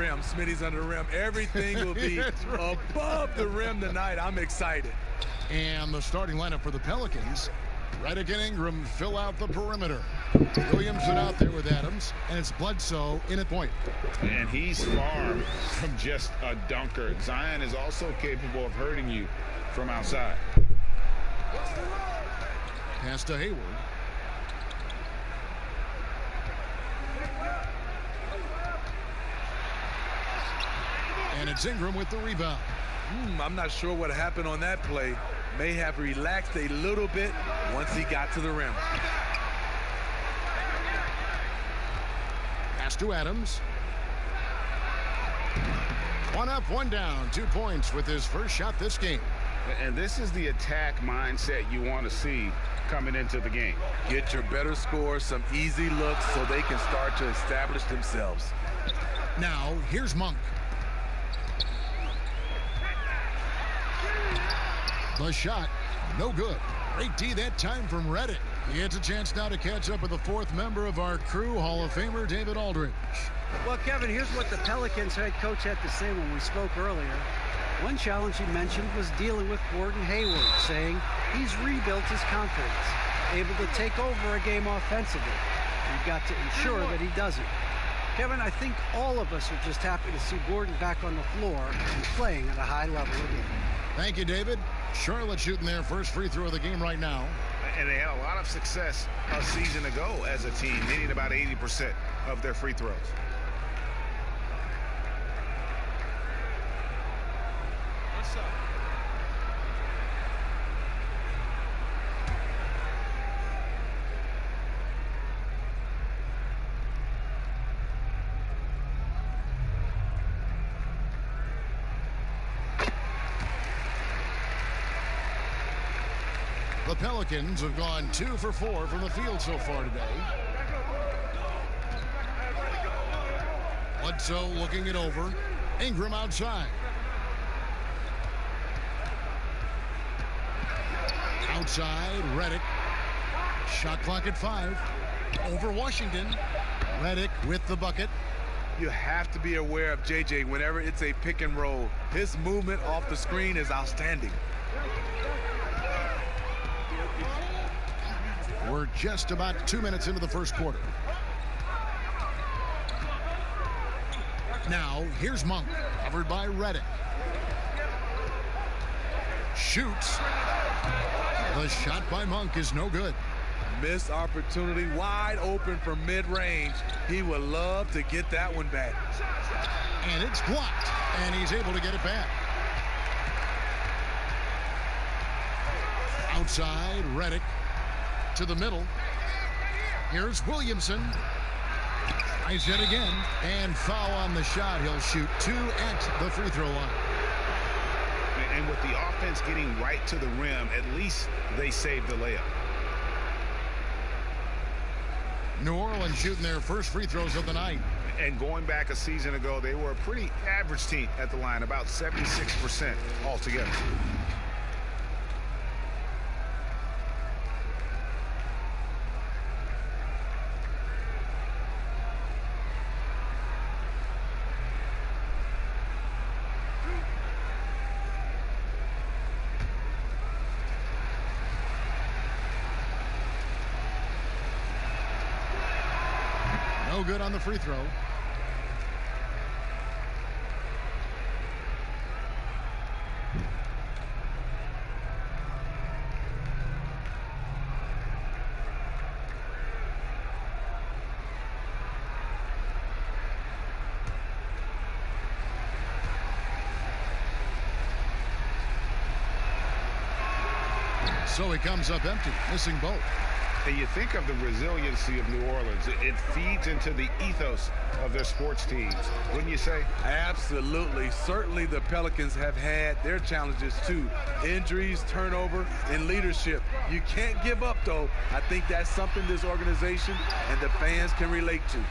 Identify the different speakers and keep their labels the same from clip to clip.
Speaker 1: rim. Smitty's under the rim. Everything will be right. Above the rim tonight. I'm excited.
Speaker 2: And the starting lineup for the Pelicans. Redick and Ingram fill out the perimeter. Williamson out there with Adams, and it's Bledsoe in at point.
Speaker 3: And he's far from just a dunker. Zion is also capable of hurting you from outside.
Speaker 2: Pass to Hayward. And it's Ingram with the rebound.
Speaker 1: I'm not sure what happened on that play. May have relaxed a little bit once he got to the rim.
Speaker 2: Pass to Adams. One up, one down. 2 points with his first shot this game.
Speaker 3: And this is the attack mindset you want to see coming into the game.
Speaker 1: Get your better scores, some easy looks so they can start to establish themselves.
Speaker 2: Now, here's Monk. The shot, no good. Great D that time from Redick. He gets a chance now to catch up with the fourth member of our crew, Hall of Famer David Aldridge.
Speaker 4: Well, Kevin, here's what the Pelicans head coach had to say when we spoke earlier. One challenge he mentioned was dealing with Gordon Hayward, saying he's rebuilt his confidence, able to take over a game offensively. You've got to ensure that he doesn't. Kevin, I think all of us are just happy to see Gordon back on the floor and playing at a high level again.
Speaker 2: Thank you, David. Charlotte shooting their first free throw of the game right now.
Speaker 3: And they had a lot of success a season ago as a team, hitting about 80% of their free throws.
Speaker 4: What's up?
Speaker 2: The Pelicans have gone 2 for 4 from the field so far today. Bledsoe looking it over. Ingram outside. Outside, Redick. Shot clock at 5. Over Washington. Redick with the bucket.
Speaker 1: You have to be aware of JJ whenever it's a pick and roll. His movement off the screen is outstanding.
Speaker 2: We're just about 2 minutes into the first quarter. Now, here's Monk, covered by Redick. Shoots. The shot by Monk is no good.
Speaker 1: Missed opportunity, wide open from mid-range. He would love to get that one back.
Speaker 2: And it's blocked, and he's able to get it back. Outside, Redick. To the middle. Here's Williamson. Tries it again. And foul on the shot. He'll shoot 2 at the free throw line.
Speaker 3: And with the offense getting right to the rim, at least they saved the layup.
Speaker 2: New Orleans shooting their first free throws of the night.
Speaker 3: And going back a season ago, they were a pretty average team at the line, about 76% altogether.
Speaker 2: No good on the free throw. So he comes up empty, missing both.
Speaker 3: And you think of the resiliency of New Orleans. It feeds into the ethos of their sports teams, wouldn't you say?
Speaker 1: Absolutely. Certainly the Pelicans have had their challenges too. Injuries, turnover, and leadership. You can't give up, though. I think that's something this organization and the fans can relate to.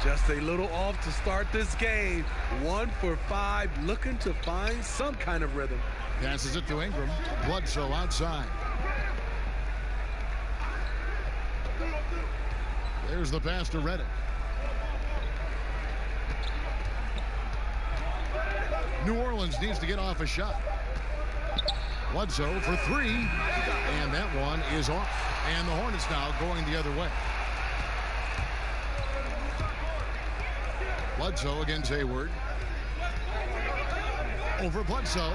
Speaker 1: Just a little off to start this game. 1 for 5, looking to find some kind of rhythm.
Speaker 2: Passes it to Ingram. Bledsoe outside. There's the pass to Redick. New Orleans needs to get off a shot. Bledsoe for three, and that one is off. And the Hornets now going the other way. Bledsoe against Hayward. Over Bledsoe.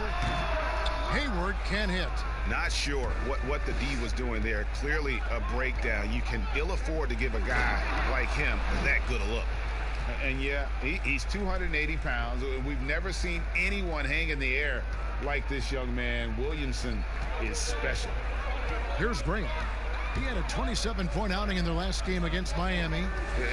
Speaker 2: Hayward can hit.
Speaker 3: Not sure what the D was doing there. Clearly a breakdown. You can ill afford to give a guy like him that good a look. And yeah, he's 280 pounds. We've never seen anyone hang in the air like this young man. Williamson is special.
Speaker 2: Here's Graham. He had a 27-point outing in their last game against Miami.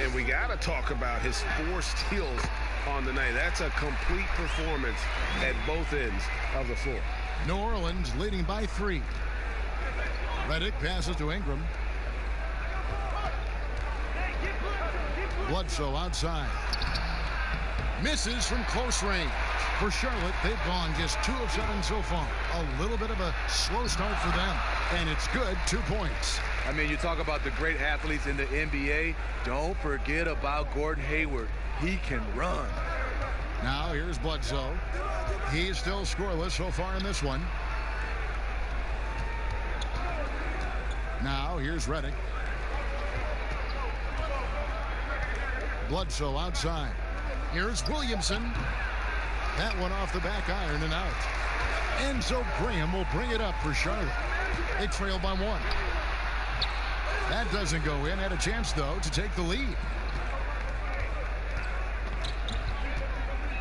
Speaker 3: And we got to talk about his 4 steals on the night. That's a complete performance at both ends of the floor.
Speaker 2: New Orleans leading by 3. Redick passes to Ingram. Bledsoe outside. Misses from close range. For Charlotte, they've gone just 2 of 7 so far. A little bit of a slow start for them. And it's good, 2 points.
Speaker 1: I mean, you talk about the great athletes in the NBA. Don't forget about Gordon Hayward. He can run.
Speaker 2: Now here's Bledsoe. He's still scoreless so far in this one. Now here's Redick. Bledsoe outside. Here's Williamson. That one off the back iron and out. And so Graham will bring it up for Charlotte. They trail by 1. That doesn't go in. Had a chance, though, to take the lead.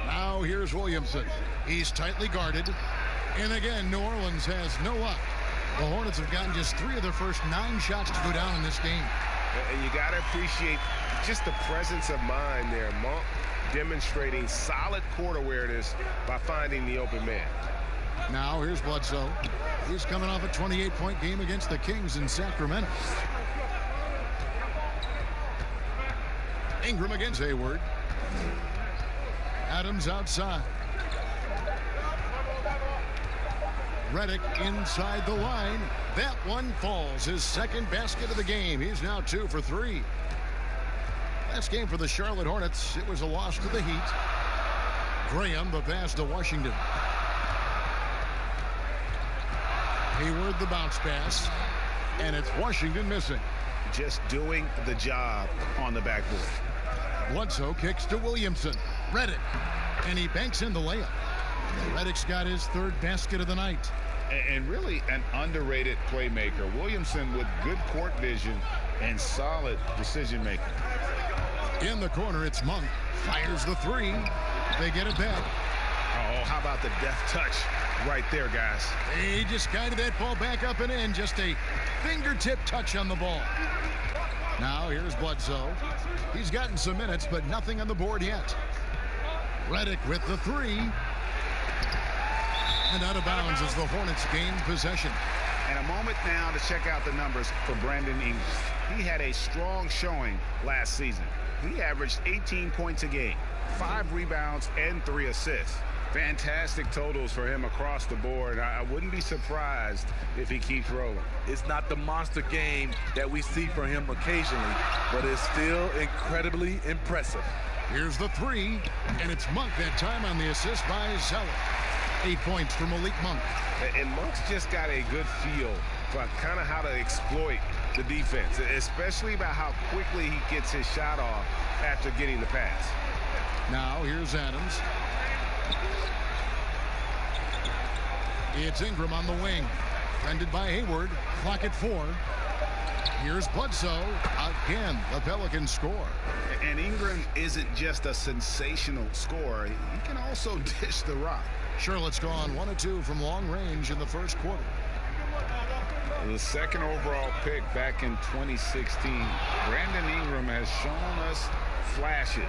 Speaker 2: Now here's Williamson. He's tightly guarded. And again, New Orleans has no luck. The Hornets have gotten just 3 of their first 9 shots to go down in this game.
Speaker 3: And you got to appreciate just the presence of mind there. Monk demonstrating solid court awareness by finding the open man.
Speaker 2: Now here's Bledsoe. He's coming off a 28-point game against the Kings in Sacramento. Ingram against Hayward. Adams outside. Redick inside the line. That one falls. His second basket of the game. He's now 2 for 3. Last game for the Charlotte Hornets, it was a loss to the Heat. Graham, the pass to Washington. Hayward, the bounce pass. And it's Washington missing.
Speaker 3: Just doing the job on the backboard.
Speaker 2: Bledsoe kicks to Williamson. Redick. And he banks in the layup. Redick's got his 3rd basket of the night.
Speaker 3: And really an underrated playmaker. Williamson with good court vision and solid decision making.
Speaker 2: In the corner, it's Monk. Fires the 3. They get it back.
Speaker 3: Oh, how about the deft touch right there, guys?
Speaker 2: He just guided that ball back up and in. Just a fingertip touch on the ball. Now here's Bledsoe. He's gotten some minutes, but nothing on the board yet. Redick with the 3. And out of bounds as the Hornets gain possession.
Speaker 3: And a moment now to check out the numbers for Brandon Ingram. He had a strong showing last season. He averaged 18 points a game, 5 rebounds, and 3 assists. Fantastic totals for him across the board. I wouldn't be surprised if he keeps rolling.
Speaker 1: It's not the monster game that we see from him occasionally, but it's still incredibly impressive.
Speaker 2: Here's the 3, and it's Monk that time on the assist by Zeller. 8 points for Malik Monk.
Speaker 3: And Monk's just got a good feel for kind of how to exploit the defense, especially about how quickly he gets his shot off after getting the pass.
Speaker 2: Now here's Adams. It's Ingram on the wing. Defended by Hayward. Clock at 4. Here's Bledsoe. Again, the Pelicans score.
Speaker 3: And Ingram isn't just a sensational scorer. He can also dish the rock.
Speaker 2: Charlotte's gone 1 of 2 from long range in the first quarter.
Speaker 3: The 2nd overall pick back in 2016. Brandon Ingram has shown us flashes.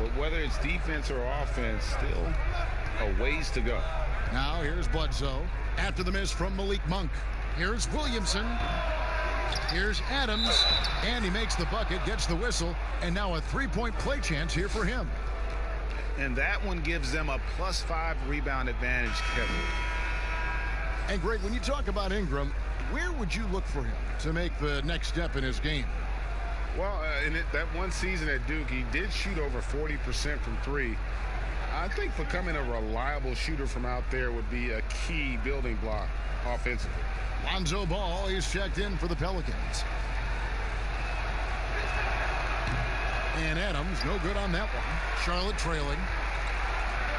Speaker 3: But whether it's defense or offense, still a ways to go.
Speaker 2: Now here's Bledsoe. After the miss from Malik Monk. Here's Williamson. Here's Adams. And he makes the bucket, gets the whistle. And now a 3-point play chance here for him.
Speaker 3: And that one gives them a +5 rebound advantage, Kevin.
Speaker 2: And Greg, when you talk about Ingram, where would you look for him to make the next step in his game?
Speaker 3: Well, that one season at Duke, he did shoot over 40% from 3. I think becoming a reliable shooter from out there would be a key building block offensively.
Speaker 2: Lonzo Ball is checked in for the Pelicans. And Adams, no good on that one. Charlotte trailing.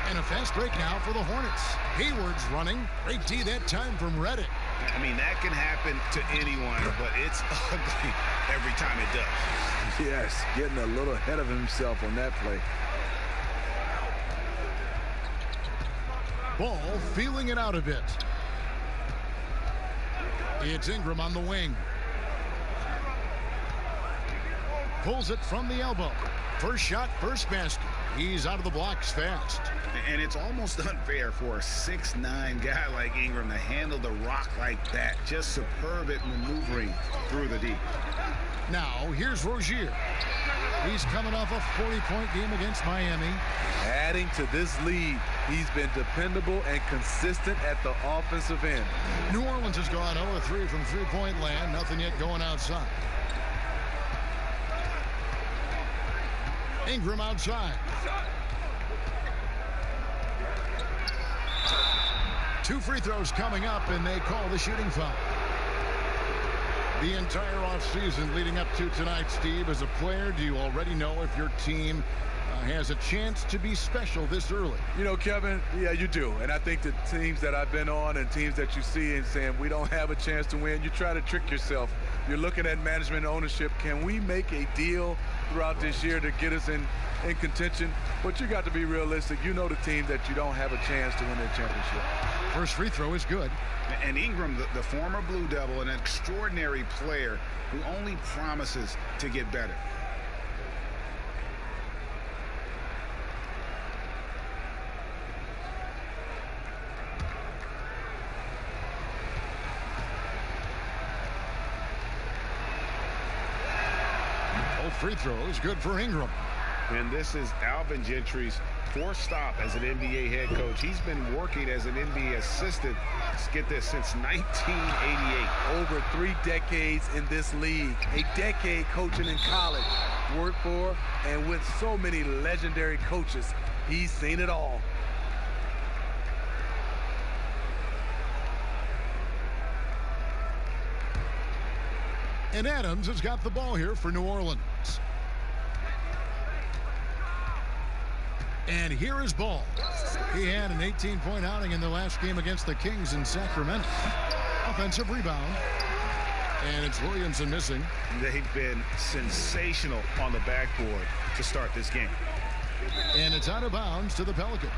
Speaker 2: And a fast break now for the Hornets. Hayward's running. Great D that time from Redick.
Speaker 3: I mean, that can happen to anyone, but it's ugly every time it does.
Speaker 1: Yes, getting a little ahead of himself on that play.
Speaker 2: Ball feeling it out a bit. It's Ingram on the wing. Pulls it from the elbow. First shot, first basket. He's out of the blocks fast.
Speaker 3: And it's almost unfair for a 6'9" guy like Ingram to handle the rock like that. Just superb at maneuvering through the D.
Speaker 2: Now, here's Rozier. He's coming off a 40-point game against Miami.
Speaker 1: Adding to this lead, he's been dependable and consistent at the offensive end.
Speaker 2: New Orleans has gone 0-3 from three-point land. Nothing yet going outside. Ingram outside. Two free throws coming up, and they call the shooting foul. The entire offseason leading up to tonight, Steve, as a player, do you already know if your team has a chance to be special this early?
Speaker 1: You know, Kevin, yeah, you do. And I think the teams that I've been on and teams that you see and saying we don't have a chance to win, you try to trick yourself. You're looking at management and ownership. Can we make a deal throughout this year to get us in contention? But you got to be realistic. You know the team that you don't have a chance to win their championship.
Speaker 2: First free throw is good.
Speaker 3: And Ingram, the former Blue Devil, an extraordinary player who only promises to get better.
Speaker 2: Both free throws good for Ingram.
Speaker 3: And this is Alvin Gentry's fourth stop as an NBA head coach. He's been working as an NBA assistant, let's get this, since 1988.
Speaker 1: Over 3 decades in this league. A decade coaching in college. Worked for and with so many legendary coaches. He's seen it all.
Speaker 2: And Adams has got the ball here for New Orleans. And here is Ball. He had an 18-point outing in the last game against the Kings in Sacramento. Offensive rebound. And it's Williamson missing.
Speaker 3: They've been sensational on the backboard to start this game.
Speaker 2: And it's out of bounds to the Pelicans.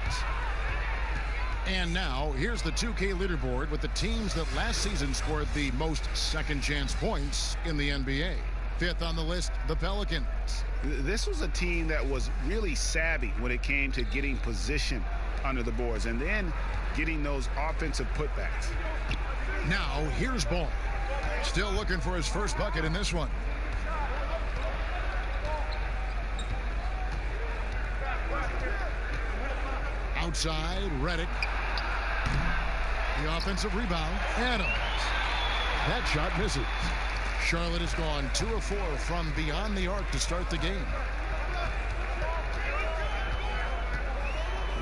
Speaker 2: And now, here's the 2K leaderboard with the teams that last season scored the most second-chance points in the NBA. Fifth on the list, the Pelicans.
Speaker 3: This was a team that was really savvy when it came to getting position under the boards and then getting those offensive putbacks.
Speaker 2: Now, here's Ball. Still looking for his first bucket in this one. Outside, Redick. The offensive rebound, Adams. That shot misses. Charlotte has gone 2 of 4 from beyond the arc to start the game.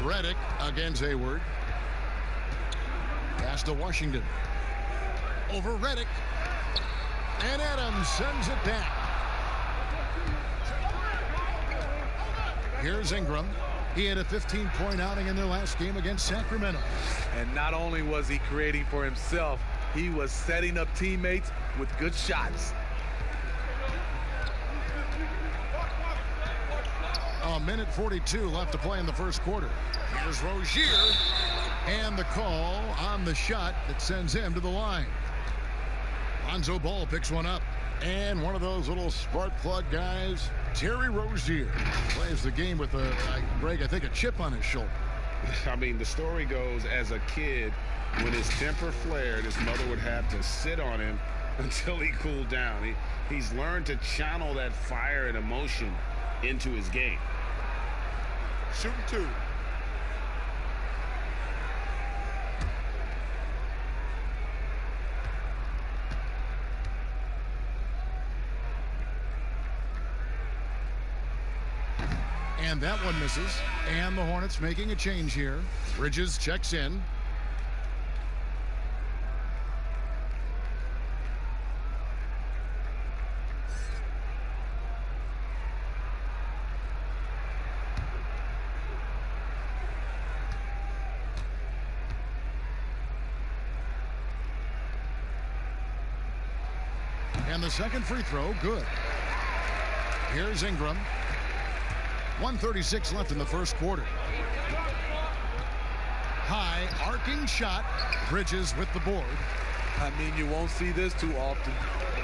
Speaker 2: Redick against Hayward. Pass to Washington. Over Redick. And Adams sends it back. Here's Ingram. He had a 15-point outing in their last game against Sacramento.
Speaker 1: And not only was he creating for himself, he was setting up teammates with good shots.
Speaker 2: A minute 42 left to play in the first quarter. Here's Rozier. And the call on the shot that sends him to the line. Lonzo Ball picks one up. And one of those little spark plug guys, Terry Rozier, plays the game with Greg, I think a chip on his shoulder.
Speaker 3: I mean, the story goes, as a kid, when his temper flared, his mother would have to sit on him until he cooled down. He's learned to channel that fire and emotion into his game.
Speaker 2: Shooting 2. And And that one misses. And the Hornets making a change here. Bridges checks in. And the second free throw, good. Here's Ingram. 1:36 left in the first quarter. High arcing shot. Bridges with the board.
Speaker 1: I mean, you won't see this too often.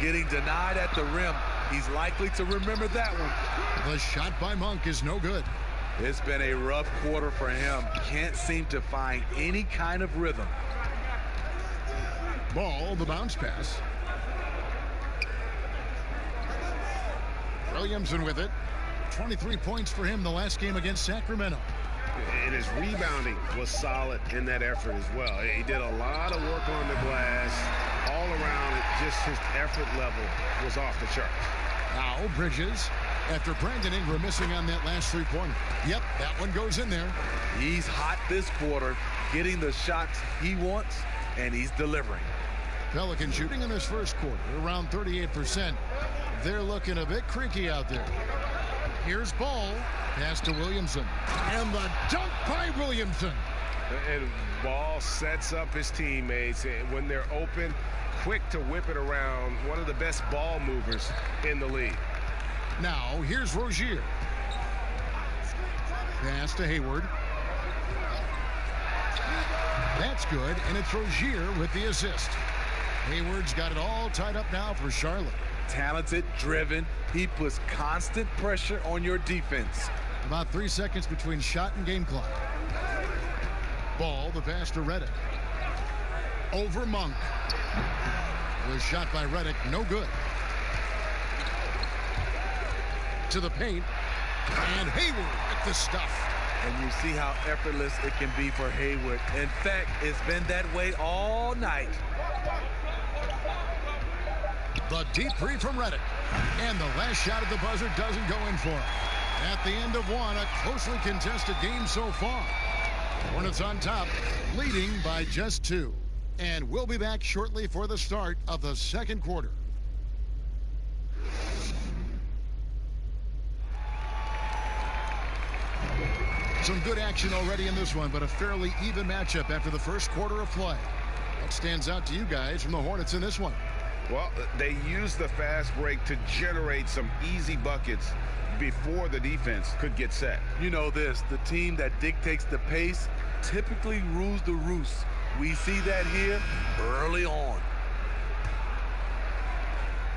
Speaker 1: Getting denied at the rim. He's likely to remember that one.
Speaker 2: The shot by Monk is no good.
Speaker 1: It's been a rough quarter for him. Can't seem to find any kind of rhythm.
Speaker 2: Ball, the bounce pass. Williamson with it. 23 points for him the last game against Sacramento.
Speaker 3: And his rebounding was solid in that effort as well. He did a lot of work on the glass. All around, just his effort level was off the charts.
Speaker 2: Now Bridges, after Brandon Ingram missing on that last three-pointer. Yep, that one goes in there.
Speaker 1: He's hot this quarter, getting the shots he wants, and he's delivering.
Speaker 2: Pelican shooting in this first quarter, around 38%. They're looking a bit creaky out there. Here's Ball. Pass to Williamson. And the dunk by Williamson.
Speaker 3: And Ball sets up his teammates. When they're open, quick to whip it around. One of the best ball movers in the league.
Speaker 2: Now, here's Rozier. Pass to Hayward. That's good, and it's Rozier with the assist. Hayward's got it all tied up now for Charlotte.
Speaker 1: Talented, driven. He puts constant pressure on your defense.
Speaker 2: About 3 seconds between shot and game clock. Ball, the pass to Redick. Over Monk. The shot by Redick, no good. To the paint. And Hayward with the stuff.
Speaker 1: And you see how effortless it can be for Hayward. In fact, it's been that way all night.
Speaker 2: The deep three from Redick. And the last shot at the buzzer doesn't go in for him. At the end of one, a closely contested game so far. Hornets on top, leading by just 2. And we'll be back shortly for the start of the second quarter. Some good action already in this one, but a fairly even matchup after the first quarter of play. What stands out to you guys from the Hornets in this one?
Speaker 3: Well, they used the fast break to generate some easy buckets before the defense could get set.
Speaker 1: You know this, the team that dictates the pace typically rules the roost. We see that here early on.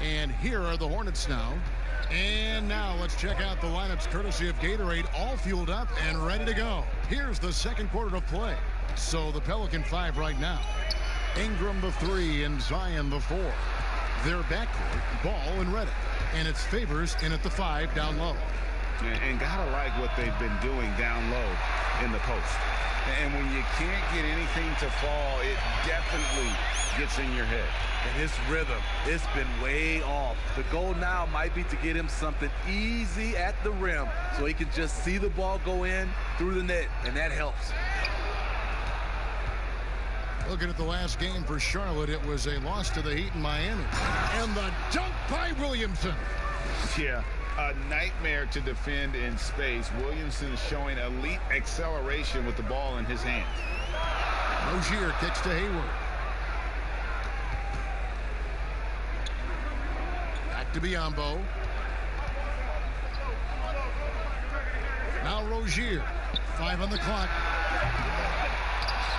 Speaker 2: And here are the Hornets now. And now let's check out the lineups courtesy of Gatorade, all fueled up and ready to go. Here's the second quarter of play. So the Pelican 5 right now. Ingram the 3 and Zion the 4. Their backcourt, Ball and Redick. And it's Favors in at the 5 down low.
Speaker 3: And gotta like what they've been doing down low in the post. And when you can't get anything to fall, it definitely gets in your head.
Speaker 1: And his rhythm, it's been way off. The goal now might be to get him something easy at the rim so he can just see the ball go in through the net, and that helps.
Speaker 2: Looking at the last game for Charlotte, it was a loss to the Heat in Miami. And the dunk by Williamson.
Speaker 3: Yeah, a nightmare to defend in space. Williamson is showing elite acceleration with the ball in his hands.
Speaker 2: Rozier kicks to Hayward. Back to Biyombo. Now Rozier. 5 on the clock.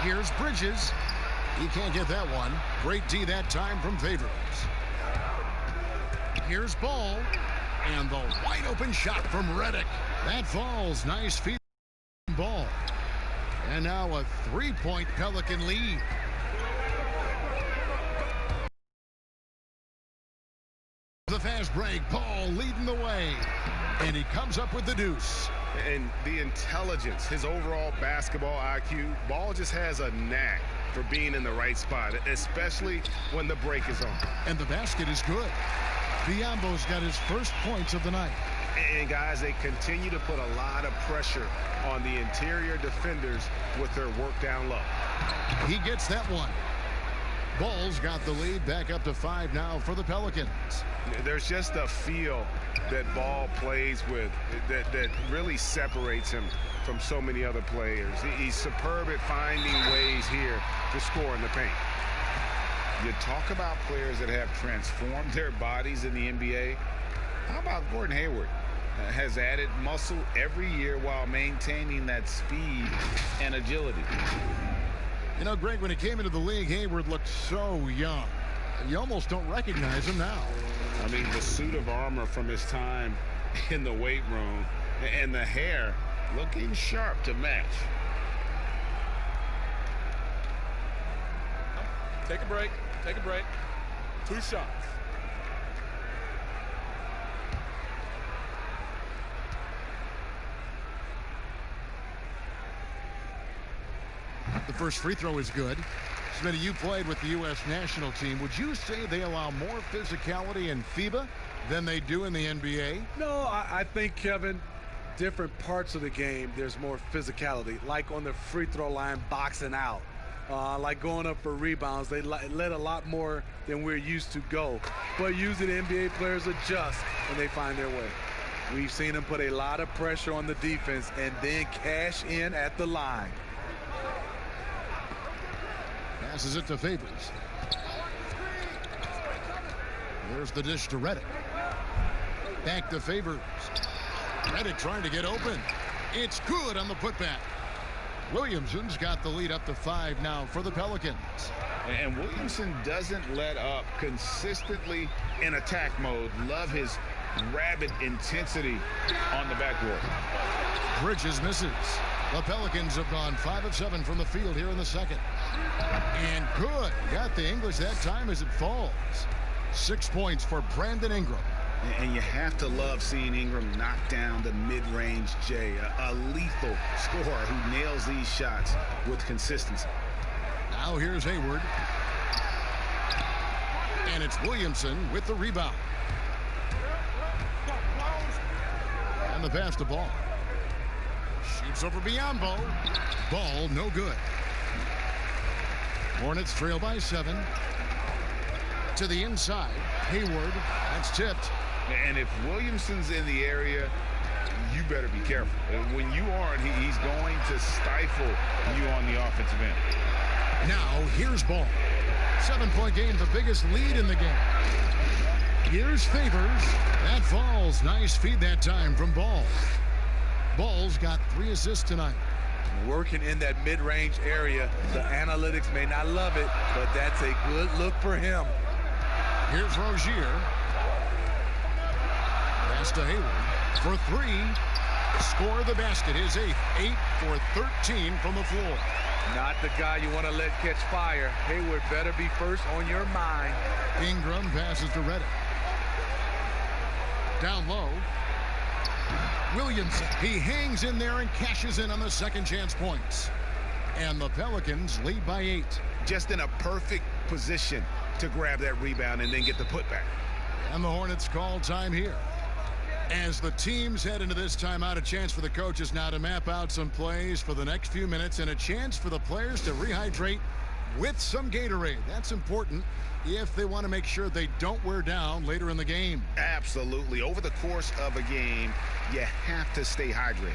Speaker 2: Here's Bridges. He can't get that one. Great D that time from Favors. Here's Ball. And the wide open shot from Redick. That falls. Nice feed. Ball. And now a 3-point Pelican lead. The fast break. Ball leading the way. And he comes up with the deuce.
Speaker 3: And the intelligence, his overall basketball IQ, Ball just has a knack for being in the right spot, especially when the break is on.
Speaker 2: And the basket is good. Biyombo's got his first points of the night.
Speaker 3: And guys, they continue to put a lot of pressure on the interior defenders with their work down low.
Speaker 2: He gets that one. Bulls got the lead back up to 5 now for the Pelicans.
Speaker 3: There's just a feel that Ball plays with that really separates him from so many other players. He's superb at finding ways here to score in the paint. You talk about players that have transformed their bodies in the NBA. How about Gordon Hayward? Has added muscle every year while maintaining that speed and agility.
Speaker 2: You know, Greg, when he came into the league, Hayward looked so young. You almost don't recognize him now.
Speaker 3: I mean, the suit of armor from his time in the weight room and the hair looking sharp to match.
Speaker 5: Take a break. Take a break. 2 shots.
Speaker 2: The first free throw is good. Smitty, you played with the U.S. national team. Would you say they allow more physicality in FIBA than they do in the NBA?
Speaker 1: No, I think, Kevin, different parts of the game, there's more physicality. Like on the free throw line, boxing out. Like going up for rebounds, they let a lot more than we're used to go. But usually the NBA players adjust when they find their way. We've seen them put a lot of pressure on the defense and then cash in at the line.
Speaker 2: Passes it to Favors. There's the dish to Redick. Back to Favors. Redick trying to get open. It's good on the putback. Williamson's got the lead up to 5 now for the Pelicans.
Speaker 3: And Williamson doesn't let up consistently in attack mode. Love his rabid intensity on the backboard.
Speaker 2: Bridges misses. The Pelicans have gone 5 of 7 from the field here in the second. And good. Got the English that time as it falls. 6 points for Brandon Ingram.
Speaker 3: And you have to love seeing Ingram knock down the mid-range J, a lethal scorer who nails these shots with consistency.
Speaker 2: Now here's Hayward. And it's Williamson with the rebound. And the pass to Ball. Shoots over Biombo. Ball no good. Hornets trail by 7. To the inside. Hayward. That's tipped.
Speaker 3: And if Williamson's in the area, you better be careful. When you aren't, he's going to stifle you on the offensive end.
Speaker 2: Now here's Ball. 7-point game, the biggest lead in the game. Here's Favors. That falls. Nice feed that time from Ball. Ball's got 3 assists tonight.
Speaker 1: Working in that mid-range area. The analytics may not love it, but that's a good look for him.
Speaker 2: Here's Rozier. Pass to Hayward for 3. Score the basket. His 8th. 8 for 13 from the floor.
Speaker 1: Not the guy you want to let catch fire. Hayward better be first on your mind.
Speaker 2: Ingram passes to Redick. Down low. Williamson. He hangs in there and cashes in on the second chance points. And the Pelicans lead by 8.
Speaker 3: Just in a perfect position to grab that rebound and then get the putback.
Speaker 2: And the Hornets call time here. As the teams head into this timeout, a chance for the coaches now to map out some plays for the next few minutes and a chance for the players to rehydrate with some Gatorade. That's important if they want to make sure they don't wear down later in the game.
Speaker 3: Absolutely. Over the course of a game, you have to stay hydrated.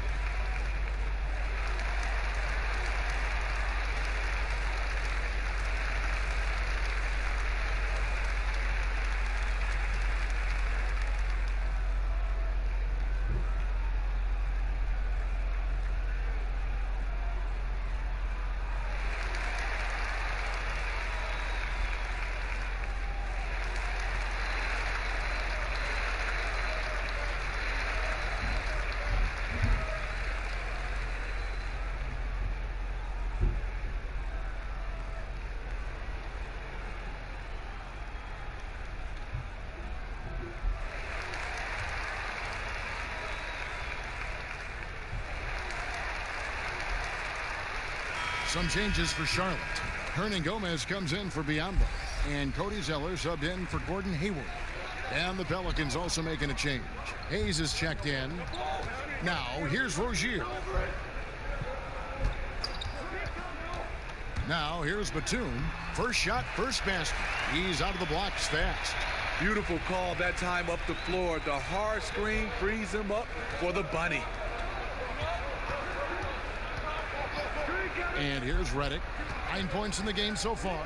Speaker 2: Some changes for Charlotte. Hernan Gomez comes in for Biombo. And Cody Zeller subbed in for Gordon Hayward. And the Pelicans also making a change. Hayes is checked in. Now, here's Rozier. Now, here's Batum. First shot, first basket. He's out of the blocks fast.
Speaker 1: Beautiful call that time up the floor. The hard screen frees him up for the bunny.
Speaker 2: And here's Redick. 9 points in the game so far.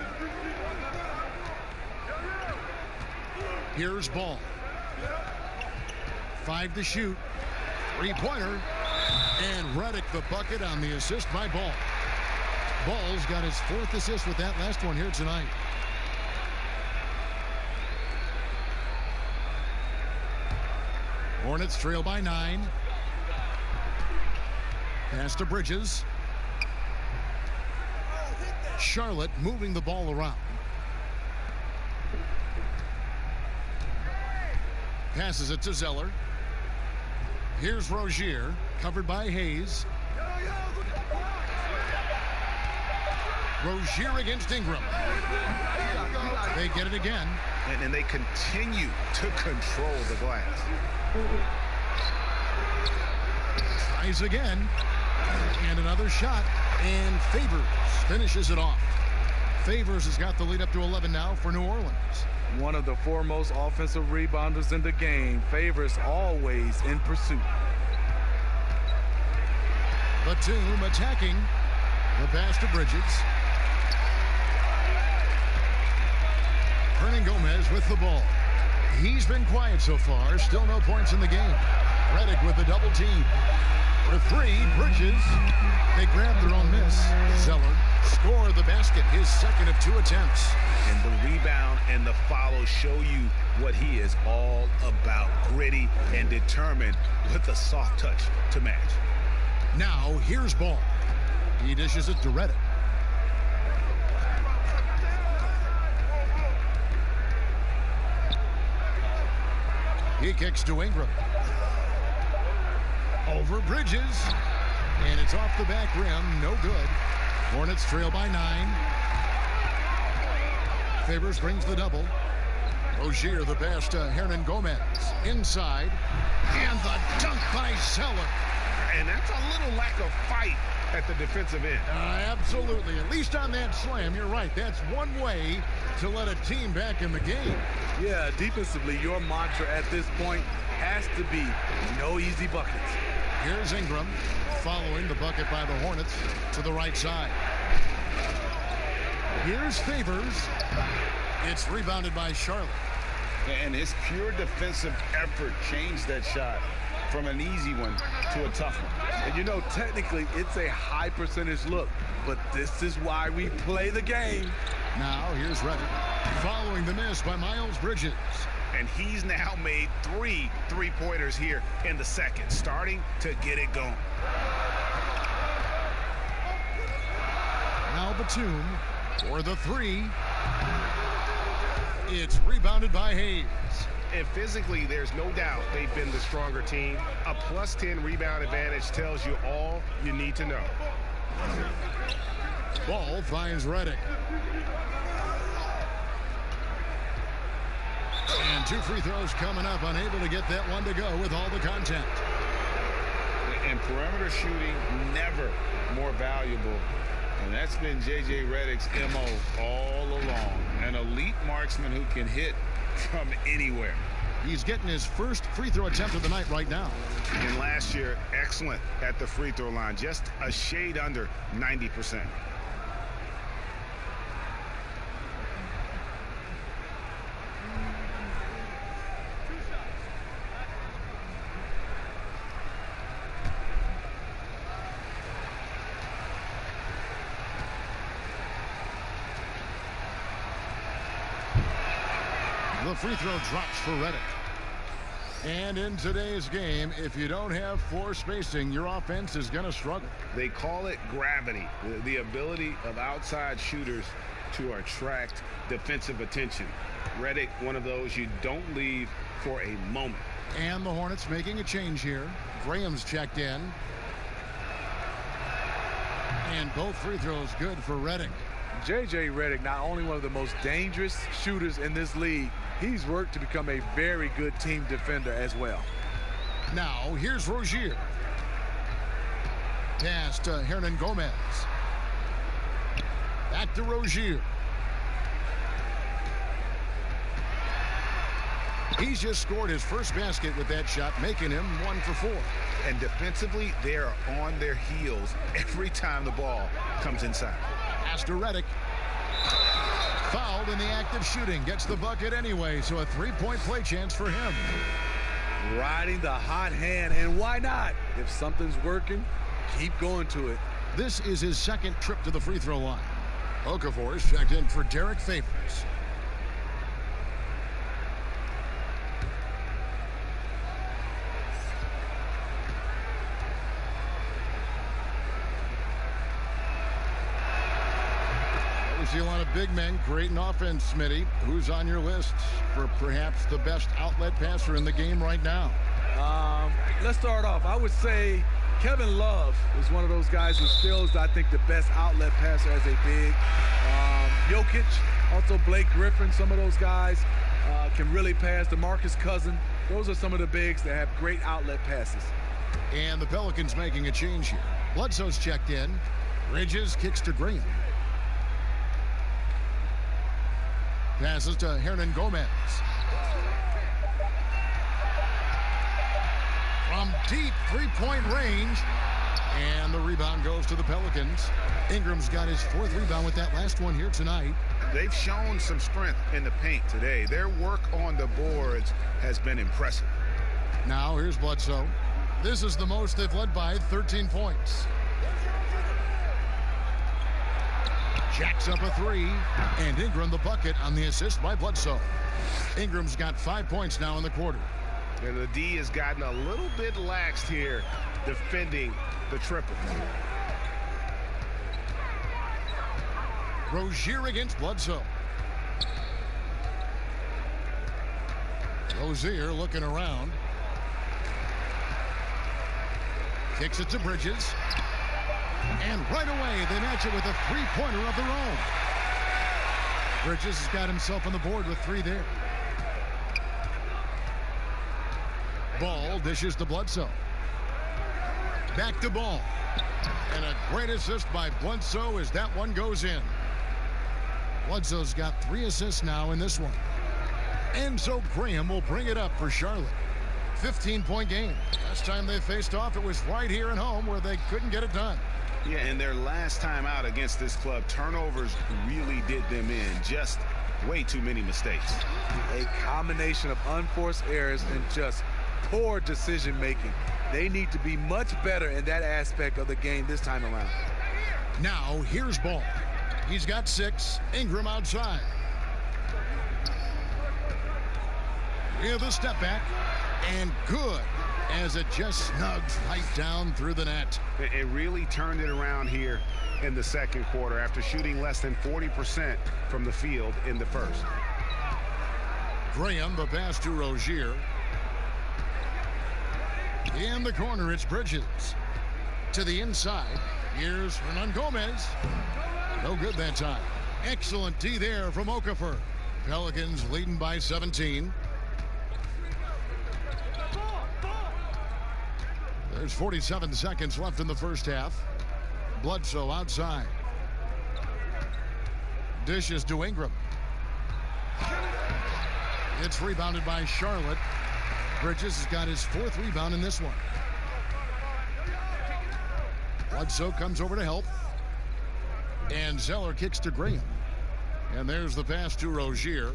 Speaker 2: Here's Ball. 5 to shoot. 3-pointer. And Redick the bucket on the assist by Ball. Ball's got his 4th assist with that last one here tonight. Hornets trail by 9. Pass to Bridges. Charlotte moving the ball around. Passes it to Zeller. Here's Rozier, covered by Hayes. Rozier against Ingram. They get it again.
Speaker 3: And they continue to control the glass.
Speaker 2: Tries again. And another shot. And Favors finishes it off. Favors has got the lead up to 11 now for New Orleans.
Speaker 1: One of the foremost offensive rebounders in the game. Favors always in pursuit.
Speaker 2: Batum attacking. The pass to Bridges. Hernan Gomez with the ball. He's been quiet so far. Still no points in the game. Redick with the double team. For 3, Bridges. They grab their own miss. Zeller score the basket, his 2nd of 2 attempts.
Speaker 3: And the rebound and the follow show you what he is all about. Gritty and determined with a soft touch to match.
Speaker 2: Now here's Ball. He dishes it to Redick. He kicks to Ingram. Over Bridges. And it's off the back rim. No good. Hornets trail by 9. Favors brings the double. Rozier the pass to Hernan Gomez. Inside. And the dunk by Zeller.
Speaker 3: And that's a little lack of fight at the defensive end.
Speaker 2: Absolutely. At least on that slam, you're right. That's one way to let a team back in the game.
Speaker 1: Yeah, defensively, your mantra at this point has to be no easy buckets.
Speaker 2: Here's Ingram following the bucket by the Hornets to the right side. Here's Favors. It's rebounded by Charlotte.
Speaker 3: And his pure defensive effort changed that shot from an easy one to a tough one.
Speaker 1: And you know, technically, it's a high percentage look, but this is why we play the game.
Speaker 2: Now here's Redick following the miss by Miles Bridges.
Speaker 3: And he's now made 3 3-pointers here in the 2nd, starting to get it going.
Speaker 2: Now Batum for the 3. It's rebounded by Hayes.
Speaker 6: And physically, there's no doubt they've been the stronger team. A +10 rebound advantage tells you all you need to know.
Speaker 2: Ball finds Redick. And 2 free throws coming up. Unable to get that one to go with all the contact.
Speaker 3: And perimeter shooting never more valuable. And that's been J.J. Redick's M.O. all along. An elite marksman who can hit from anywhere.
Speaker 2: He's getting his first free throw attempt of the night right now.
Speaker 3: And last year, excellent at the free throw line. Just a shade under 90%.
Speaker 2: The free throw drops for Redick. And in today's game, if you don't have floor spacing, your offense is going to struggle.
Speaker 3: They call it gravity, the ability of outside shooters to attract defensive attention. Redick, one of those you don't leave for a moment.
Speaker 2: And the Hornets making a change here. Graham's checked in. And both free throws good for Redick.
Speaker 1: J.J. Redick, not only one of the most dangerous shooters in this league, he's worked to become a very good team defender as well.
Speaker 2: Now, here's Rozier. Pass to Hernan Gomez. Back to Rozier. He's just scored his first basket with that shot, making him 1 for 4.
Speaker 3: And defensively, they are on their heels every time the ball comes inside.
Speaker 2: Pass to Redick. Fouled in the act of shooting. Gets the bucket anyway, so a 3-point play chance for him.
Speaker 1: Riding the hot hand, and why not? If something's working, keep going to it.
Speaker 2: This is his second trip to the free throw line. Okafor is checked in for Derek Favors. See a lot of big men creating offense, Smitty. Who's on your list for perhaps the best outlet passer in the game right now?
Speaker 1: Let's start off. I would say Kevin Love is one of those guys who still is, I think, the best outlet passer as a big. Jokic, also Blake Griffin, some of those guys can really pass. DeMarcus Cousins, those are some of the bigs that have great outlet passes.
Speaker 2: And the Pelicans making a change here. Bledsoe's checked in. Bridges kicks to Green. Passes to Hernan Gomez. From deep three-point range. And the rebound goes to the Pelicans. Ingram's got his 4th rebound with that last one here tonight.
Speaker 3: They've shown some strength in the paint today. Their work on the boards has been impressive.
Speaker 2: Now here's Bledsoe. This is the most they've led by, 13 points. Jacks up a 3, and Ingram the bucket on the assist by Bledsoe. Ingram's got 5 points now in the quarter.
Speaker 3: And the D has gotten a little bit laxed here defending the triple.
Speaker 2: Rozier against Bledsoe. Rozier looking around. Kicks it to Bridges. And right away, they match it with a 3-pointer of their own. Bridges has got himself on the board with 3 there. Ball dishes to Bledsoe. Back to Ball. And a great assist by Bledsoe as that one goes in. Bledsoe's got 3 assists now in this one. And so Graham will bring it up for Charlotte. 15-point game. Last time they faced off, it was right here at home where they couldn't get it done.
Speaker 3: Yeah, and their last time out against this club, turnovers really did them in. Just way too many mistakes.
Speaker 1: A combination of unforced errors and just poor decision making. They need to be much better in that aspect of the game this time around.
Speaker 2: Now here's Ball. He's got 6. Ingram outside. With a step back. And good, as it just snugs right down through the net.
Speaker 3: It really turned it around here in the second quarter after shooting less than 40% from the field in the first.
Speaker 2: Graham, the pass to Rozier. In the corner, it's Bridges. To the inside, here's Hernan Gomez. No good that time. Excellent D there from Okafor. Pelicans leading by 17. There's 47 seconds left in the first half. Bledsoe outside. Dishes to Ingram. It's rebounded by Charlotte. Bridges has got his 4th rebound in this one. Bledsoe comes over to help. And Zeller kicks to Graham. And there's the pass to Rozier.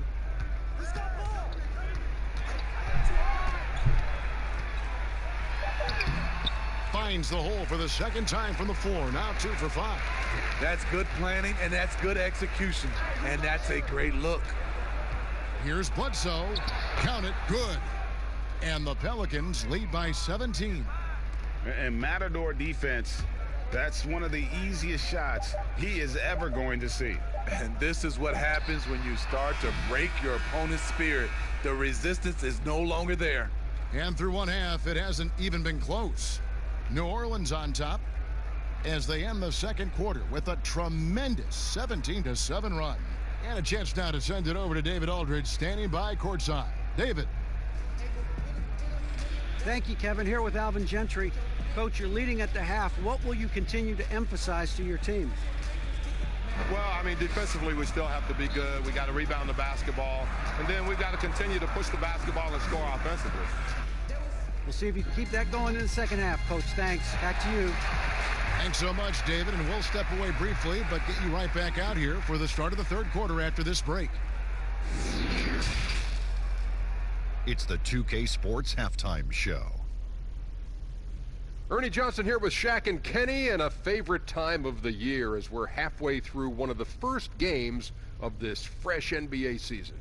Speaker 2: Finds the hole for the second time from the floor. Now 2 for 5.
Speaker 1: That's good planning, and that's good execution. And that's a great look.
Speaker 2: Here's Bledsoe. Count it. Good. And the Pelicans lead by 17.
Speaker 3: And Matador defense, that's one of the easiest shots he is ever going to see.
Speaker 1: And this is what happens when you start to break your opponent's spirit. The resistance is no longer there.
Speaker 2: And through one half, it hasn't even been close. New Orleans on top. as they end the second quarter with a tremendous 17-7 run. And a chance now to send it over to David Aldridge, standing by courtside. David.
Speaker 4: Thank you, Kevin. Here with Alvin Gentry. Coach, you're leading at the half. What will you continue to emphasize to your team?
Speaker 7: Well, I mean, defensively, we still have to be good. We got to rebound the basketball. And then we've got to continue to push the basketball and score offensively.
Speaker 4: We'll see if you can keep that going in the second half, Coach. Thanks. Back to you.
Speaker 2: Thanks so much, David. And we'll step away briefly, but get you right back out here for the start of the third quarter after this break.
Speaker 8: It's the 2K Sports Halftime Show.
Speaker 9: Ernie Johnson here with Shaq and Kenny, and a favorite time of the year as we're halfway through one of the first games of this fresh NBA season.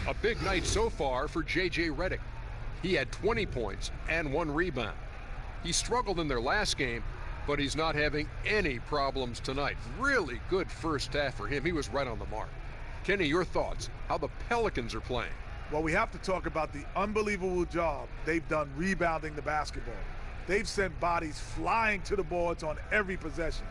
Speaker 9: A big night so far for J.J. Redick. He had 20 points and 1 rebound. He struggled in their last game, but he's not having any problems tonight. Really good first half for him. He was right on the mark. Kenny, your thoughts, how the Pelicans are playing?
Speaker 10: Well, we have to talk about the unbelievable job they've done rebounding the basketball. They've sent bodies flying to the boards on every possession.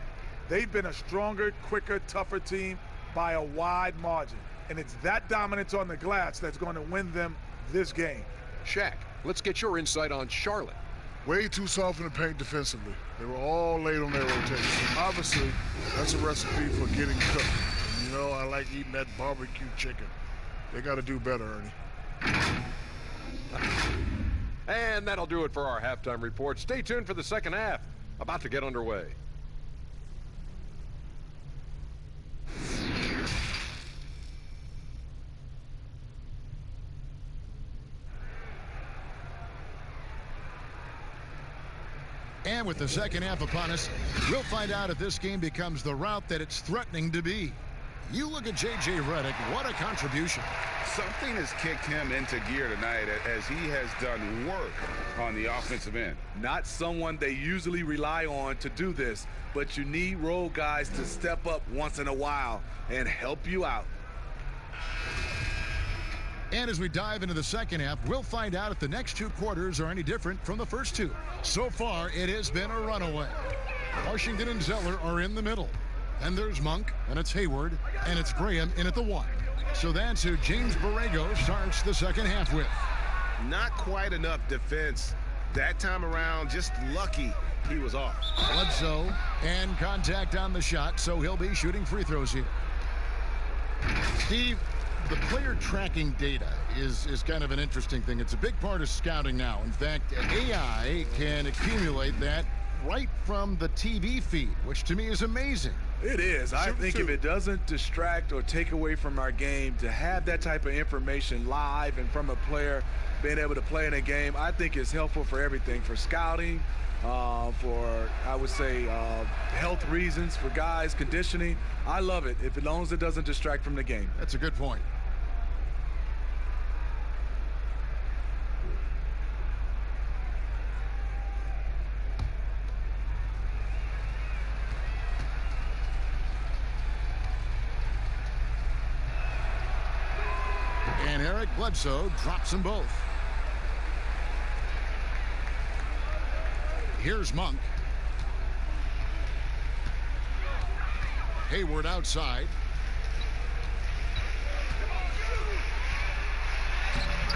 Speaker 10: They've been a stronger, quicker, tougher team by a wide margin. And it's that dominance on the glass that's going to win them this game.
Speaker 9: Shaq, let's get your insight on Charlotte.
Speaker 11: Way too soft in the paint defensively. They were all late on their rotation. Obviously, that's a recipe for getting cooked. You know, I like eating that barbecue chicken. They got to do better, Ernie.
Speaker 9: And that'll do it for our halftime report. Stay tuned for the second half. About to get underway.
Speaker 2: And with the second half upon us, we'll find out if this game becomes the route that it's threatening to be. You look at J.J. Redick, what a contribution.
Speaker 3: Something has kicked him into gear tonight as he has done work on the offensive end.
Speaker 1: Not someone they usually rely on to do this, but you need role guys to step up once in a while and help you out.
Speaker 2: And as we dive into the second half, we'll find out if the next 2 quarters are any different from the first 2. So far, it has been a runaway. Washington and Zeller are in the middle. And there's Monk, and it's Hayward, and it's Graham in at the 1. So that's who James Borrego starts the second half with.
Speaker 6: Not quite enough defense that time around. Just lucky he was off.
Speaker 2: Bledsoe and contact on the shot, so he'll be shooting free throws here. Steve, the player tracking data is kind of an interesting thing. It's a big part of scouting now. In fact, AI can accumulate that right from the TV feed, which to me is amazing.
Speaker 1: It is. I think if it doesn't distract or take away from our game, to have that type of information live and from a player being able to play in a game, I think is helpful for everything, for scouting, for, I would say, health reasons, for guys, conditioning. I love it, as long as it doesn't distract from the game.
Speaker 2: That's a good point. And Eric Bledsoe drops them both. Here's Monk. Hayward outside.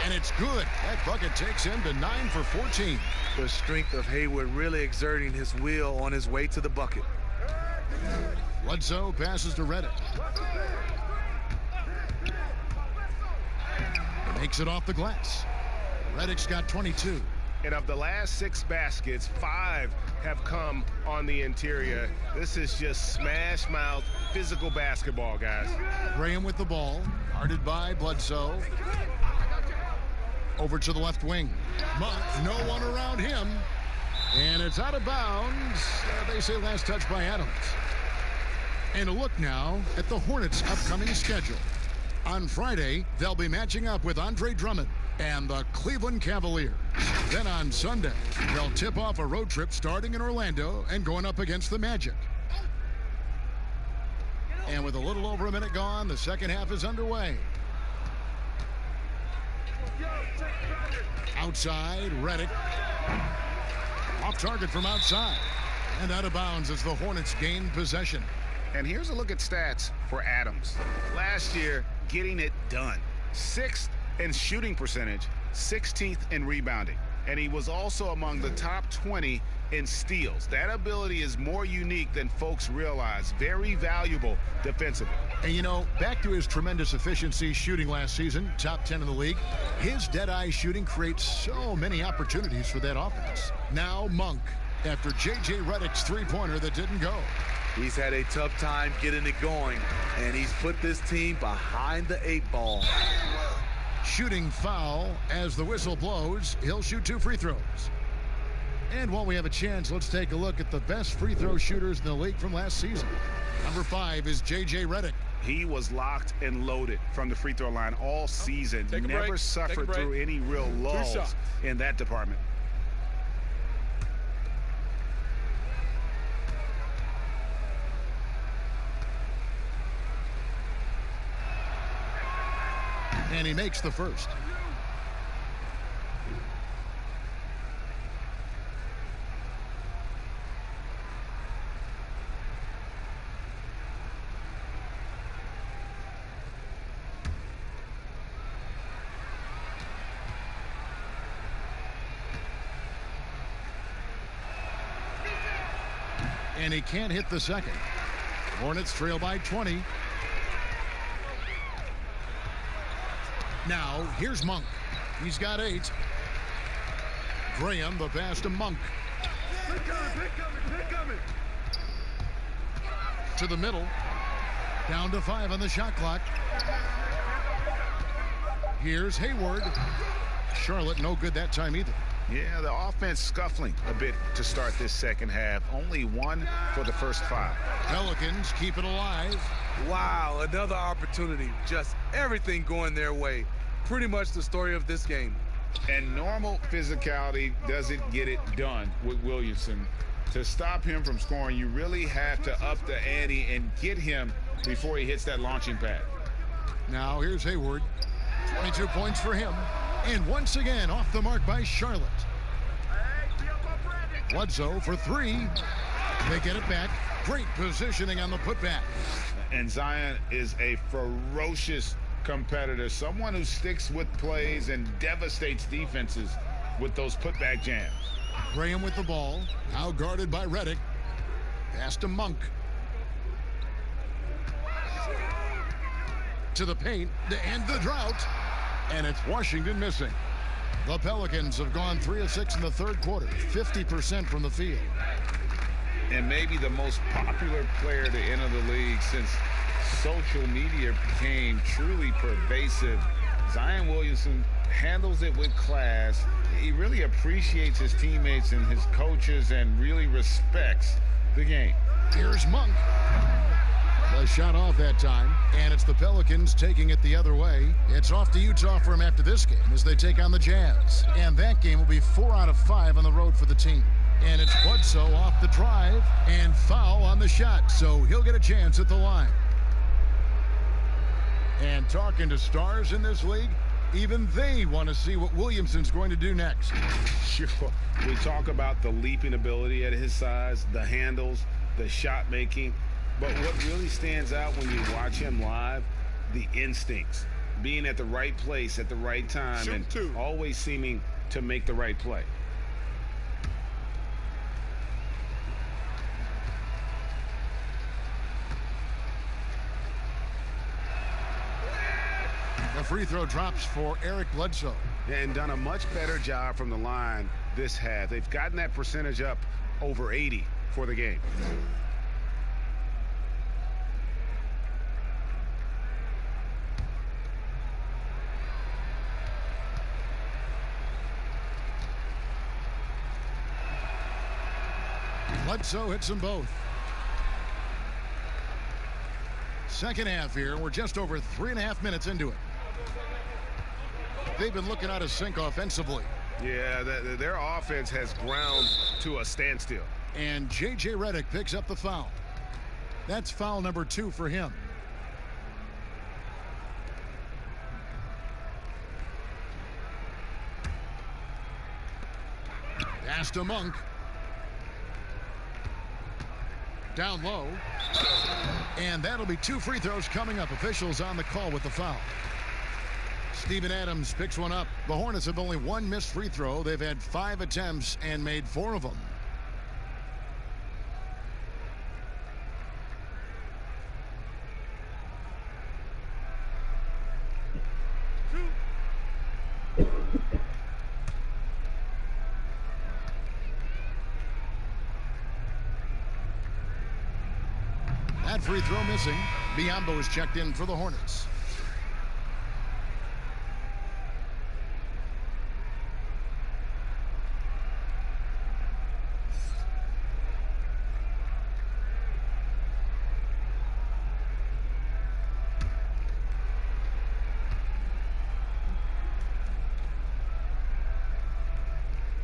Speaker 2: And it's good. That bucket takes him to 9 for 14.
Speaker 1: The strength of Hayward really exerting his will on his way to the bucket.
Speaker 2: Bledsoe passes to Redick. Makes it off the glass. Redick's got 22.
Speaker 6: And of the last 6 baskets, 5 have come on the interior. This is just smash mouth physical basketball, guys.
Speaker 2: Graham with the ball, guarded by Bledsoe. Over to the left wing. Monk, no one around him. And it's out of bounds. They say last touch by Adams. And a look now at the Hornets' upcoming schedule. On Friday, they'll be matching up with Andre Drummond and the Cleveland Cavaliers. Then on Sunday, they'll tip off a road trip starting in Orlando and going up against the Magic. And with a little over a minute gone, the second half is underway. Outside, Redick. Off target from outside. And out of bounds as the Hornets gain possession.
Speaker 3: And here's a look at stats for Adams. Last year, getting it done. 6th in shooting percentage, 16th in rebounding. And he was also among the top 20 in steals. That ability is more unique than folks realize. Very valuable defensively.
Speaker 2: And you know, back to his tremendous efficiency shooting last season, top 10 in the league, his dead-eye shooting creates so many opportunities for that offense. Now Monk, after J.J. Redick's three-pointer that didn't go.
Speaker 1: He's had a tough time getting it going, and he's put this team behind the 8 ball.
Speaker 2: Shooting foul as the whistle blows. He'll shoot 2 free throws. And while we have a chance, let's take a look at the best free throw shooters in the league from last season. Number 5 is J.J. Redick.
Speaker 3: He was locked and loaded from the free throw line all season. Never suffered through any real lulls in that department.
Speaker 2: And he makes the first. And he can't hit the second. Hornets trail by 20. Now, here's Monk. He's got 8. Graham, the pass to Monk. To the middle. Down to 5 on the shot clock. Here's Hayward. Charlotte no good that time either.
Speaker 3: Yeah, the offense scuffling a bit to start this second half. Only 1 for the first 5.
Speaker 2: Pelicans keep it alive.
Speaker 1: Wow, another opportunity. Just everything going their way. Pretty much the story of this game.
Speaker 3: And normal physicality doesn't get it done with Williamson. To stop him from scoring, you really have to up the ante and get him before he hits that launching pad.
Speaker 2: Now here's Hayward. 22 points for him. And once again off the mark by Charlotte. Bledsoe for 3. They get it back. Great positioning on the putback.
Speaker 3: And Zion is a ferocious competitor. Someone who sticks with plays and devastates defenses with those putback jams.
Speaker 2: Graham with the ball. Now guarded by Redick. Pass to Monk. To the paint to end the drought. And it's Washington missing. The Pelicans have gone 3 of 6 in the third quarter. 50% from the field.
Speaker 3: And maybe the most popular player to enter the league since social media became truly pervasive. Zion Williamson handles it with class. He really appreciates his teammates and his coaches and really respects the game.
Speaker 2: Here's Monk. The shot off that time, and it's the Pelicans taking it the other way. It's off to Utah for him after this game as they take on the Jazz. And that game will be 4 out of 5 on the road for the team. And it's Bledsoe off the drive and foul on the shot, so he'll get a chance at the line. And talking to stars in this league, even they want to see what Williamson's going to do next.
Speaker 3: Sure. We talk about the leaping ability at his size, the handles, the shot making. But what really stands out when you watch him live, the instincts, being at the right place at the right time and always seeming to make the right play.
Speaker 2: The free throw drops for Eric Bledsoe.
Speaker 3: And done a much better job from the line this half. They've gotten that percentage up over 80 for the game.
Speaker 2: Bledsoe hits them both. Second half here. We're just over 3.5 minutes into it. They've been looking out of sync offensively.
Speaker 3: Yeah, their offense has ground to a standstill.
Speaker 2: And J.J. Redick picks up the foul. That's foul number 2 for him. Pass to Monk. Down low. And that'll be 2 free throws coming up. Officials on the call with the foul. Steven Adams picks one up. The Hornets have only 1 missed free throw. They've had 5 attempts and made 4 of them. That free throw missing. Biyombo is checked in for the Hornets.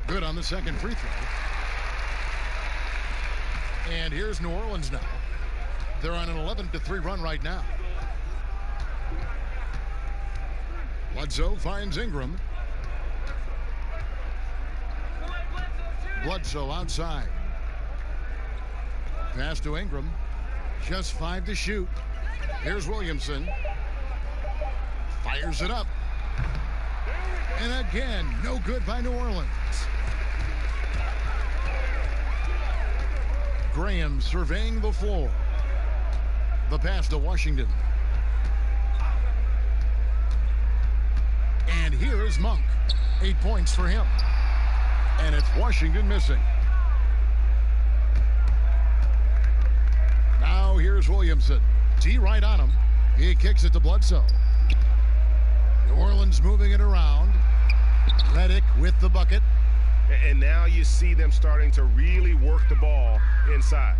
Speaker 2: Good on the second free throw. And here's New Orleans now. They're on an 11-3 run right now. Bledsoe finds Ingram. Bledsoe outside. Pass to Ingram. Just 5 to shoot. Here's Williamson. Fires it up. And again, no good by New Orleans. Graham surveying the floor. The pass to Washington. And here is Monk. 8 points for him. And it's Washington missing. Now here's Williamson. T right on him. He kicks it to Bledsoe. New Orleans moving it around. Redick with the bucket.
Speaker 6: And now you see them starting to really work the ball inside.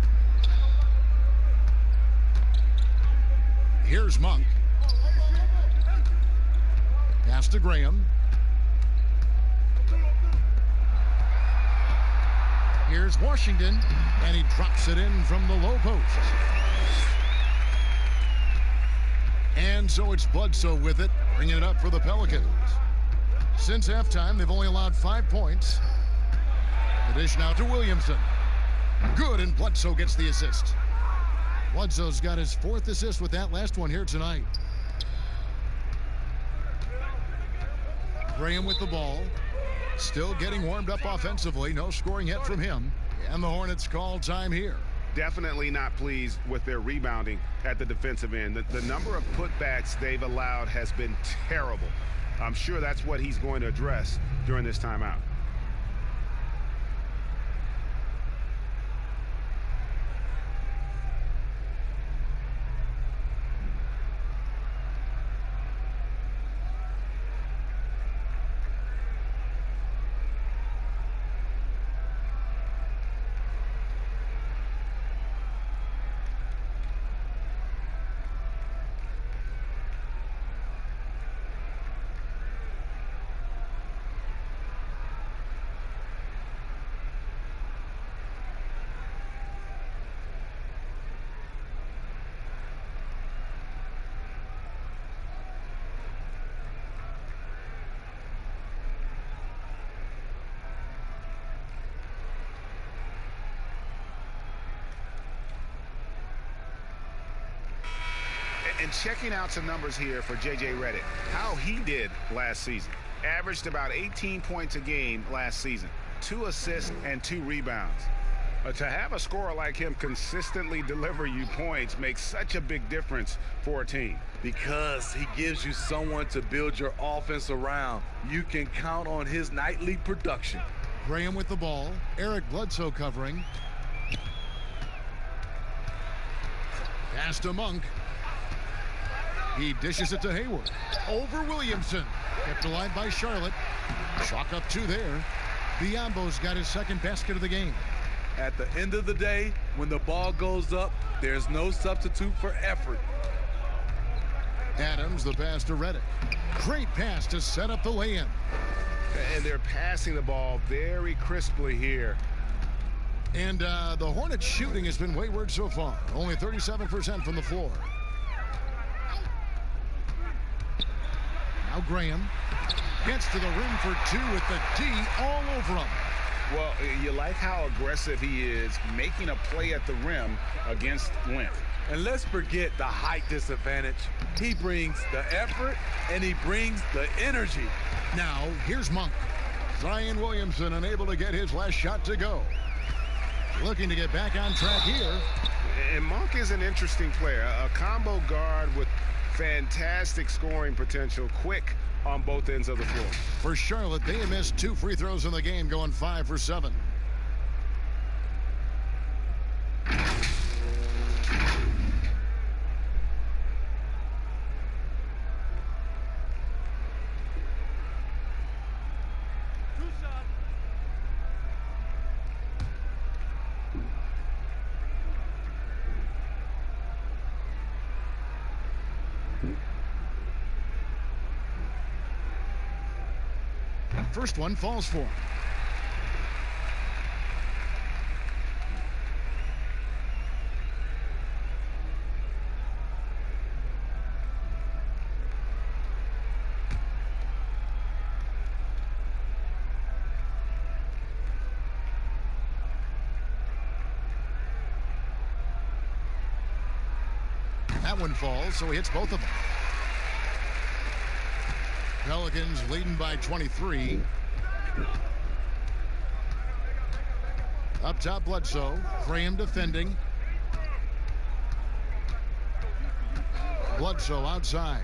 Speaker 2: Here's Monk. Pass to Graham. Here's Washington, and he drops it in from the low post. And so it's Bledsoe with it, bringing it up for the Pelicans. Since halftime, they've only allowed 5 points. The dish now to Williamson. Good, and Bledsoe gets the assist. Bledsoe's got his 4th assist with that last one here tonight. Graham with the ball. Still getting warmed up offensively. No scoring yet from him. And the Hornets call time here.
Speaker 3: Definitely not pleased with their rebounding at the defensive end. The number of putbacks they've allowed has been terrible. I'm sure that's what he's going to address during this timeout. And checking out some numbers here for J.J. Redick, how he did last season. Averaged about 18 points a game last season, 2 assists and 2 rebounds. To have a scorer like him consistently deliver you points makes such a big difference for a team.
Speaker 1: Because he gives you someone to build your offense around. You can count on his nightly production.
Speaker 2: Graham with the ball. Eric Bledsoe covering. Pass to Monk. He dishes it to Hayward. Over Williamson. Kept alive by Charlotte. Chalk up 2 there. Biyombo's got his 2nd basket of the game.
Speaker 1: At the end of the day, when the ball goes up, there's no substitute for effort.
Speaker 2: Adams, the pass to Redick. Great pass to set up the lay-in.
Speaker 6: And they're passing the ball very crisply here.
Speaker 2: And the Hornets shooting has been wayward so far. Only 37% from the floor. Now Graham gets to the rim for 2 with the D all over him.
Speaker 3: Well, you like how aggressive he is, making a play at the rim against length.
Speaker 1: And let's forget the height disadvantage. He brings the effort, and he brings the energy.
Speaker 2: Now, here's Monk. Zion Williamson unable to get his last shot to go. Looking to get back on track here.
Speaker 6: And Monk is an interesting player, a combo guard with fantastic scoring potential, quick on both ends of the floor.
Speaker 2: For Charlotte, they have missed 2 free throws in the game, going 5 for 7. First one falls for him. That one falls, so he hits both of them. Pelicans leading by 23. Up top, Bledsoe. Graham defending. Bledsoe outside.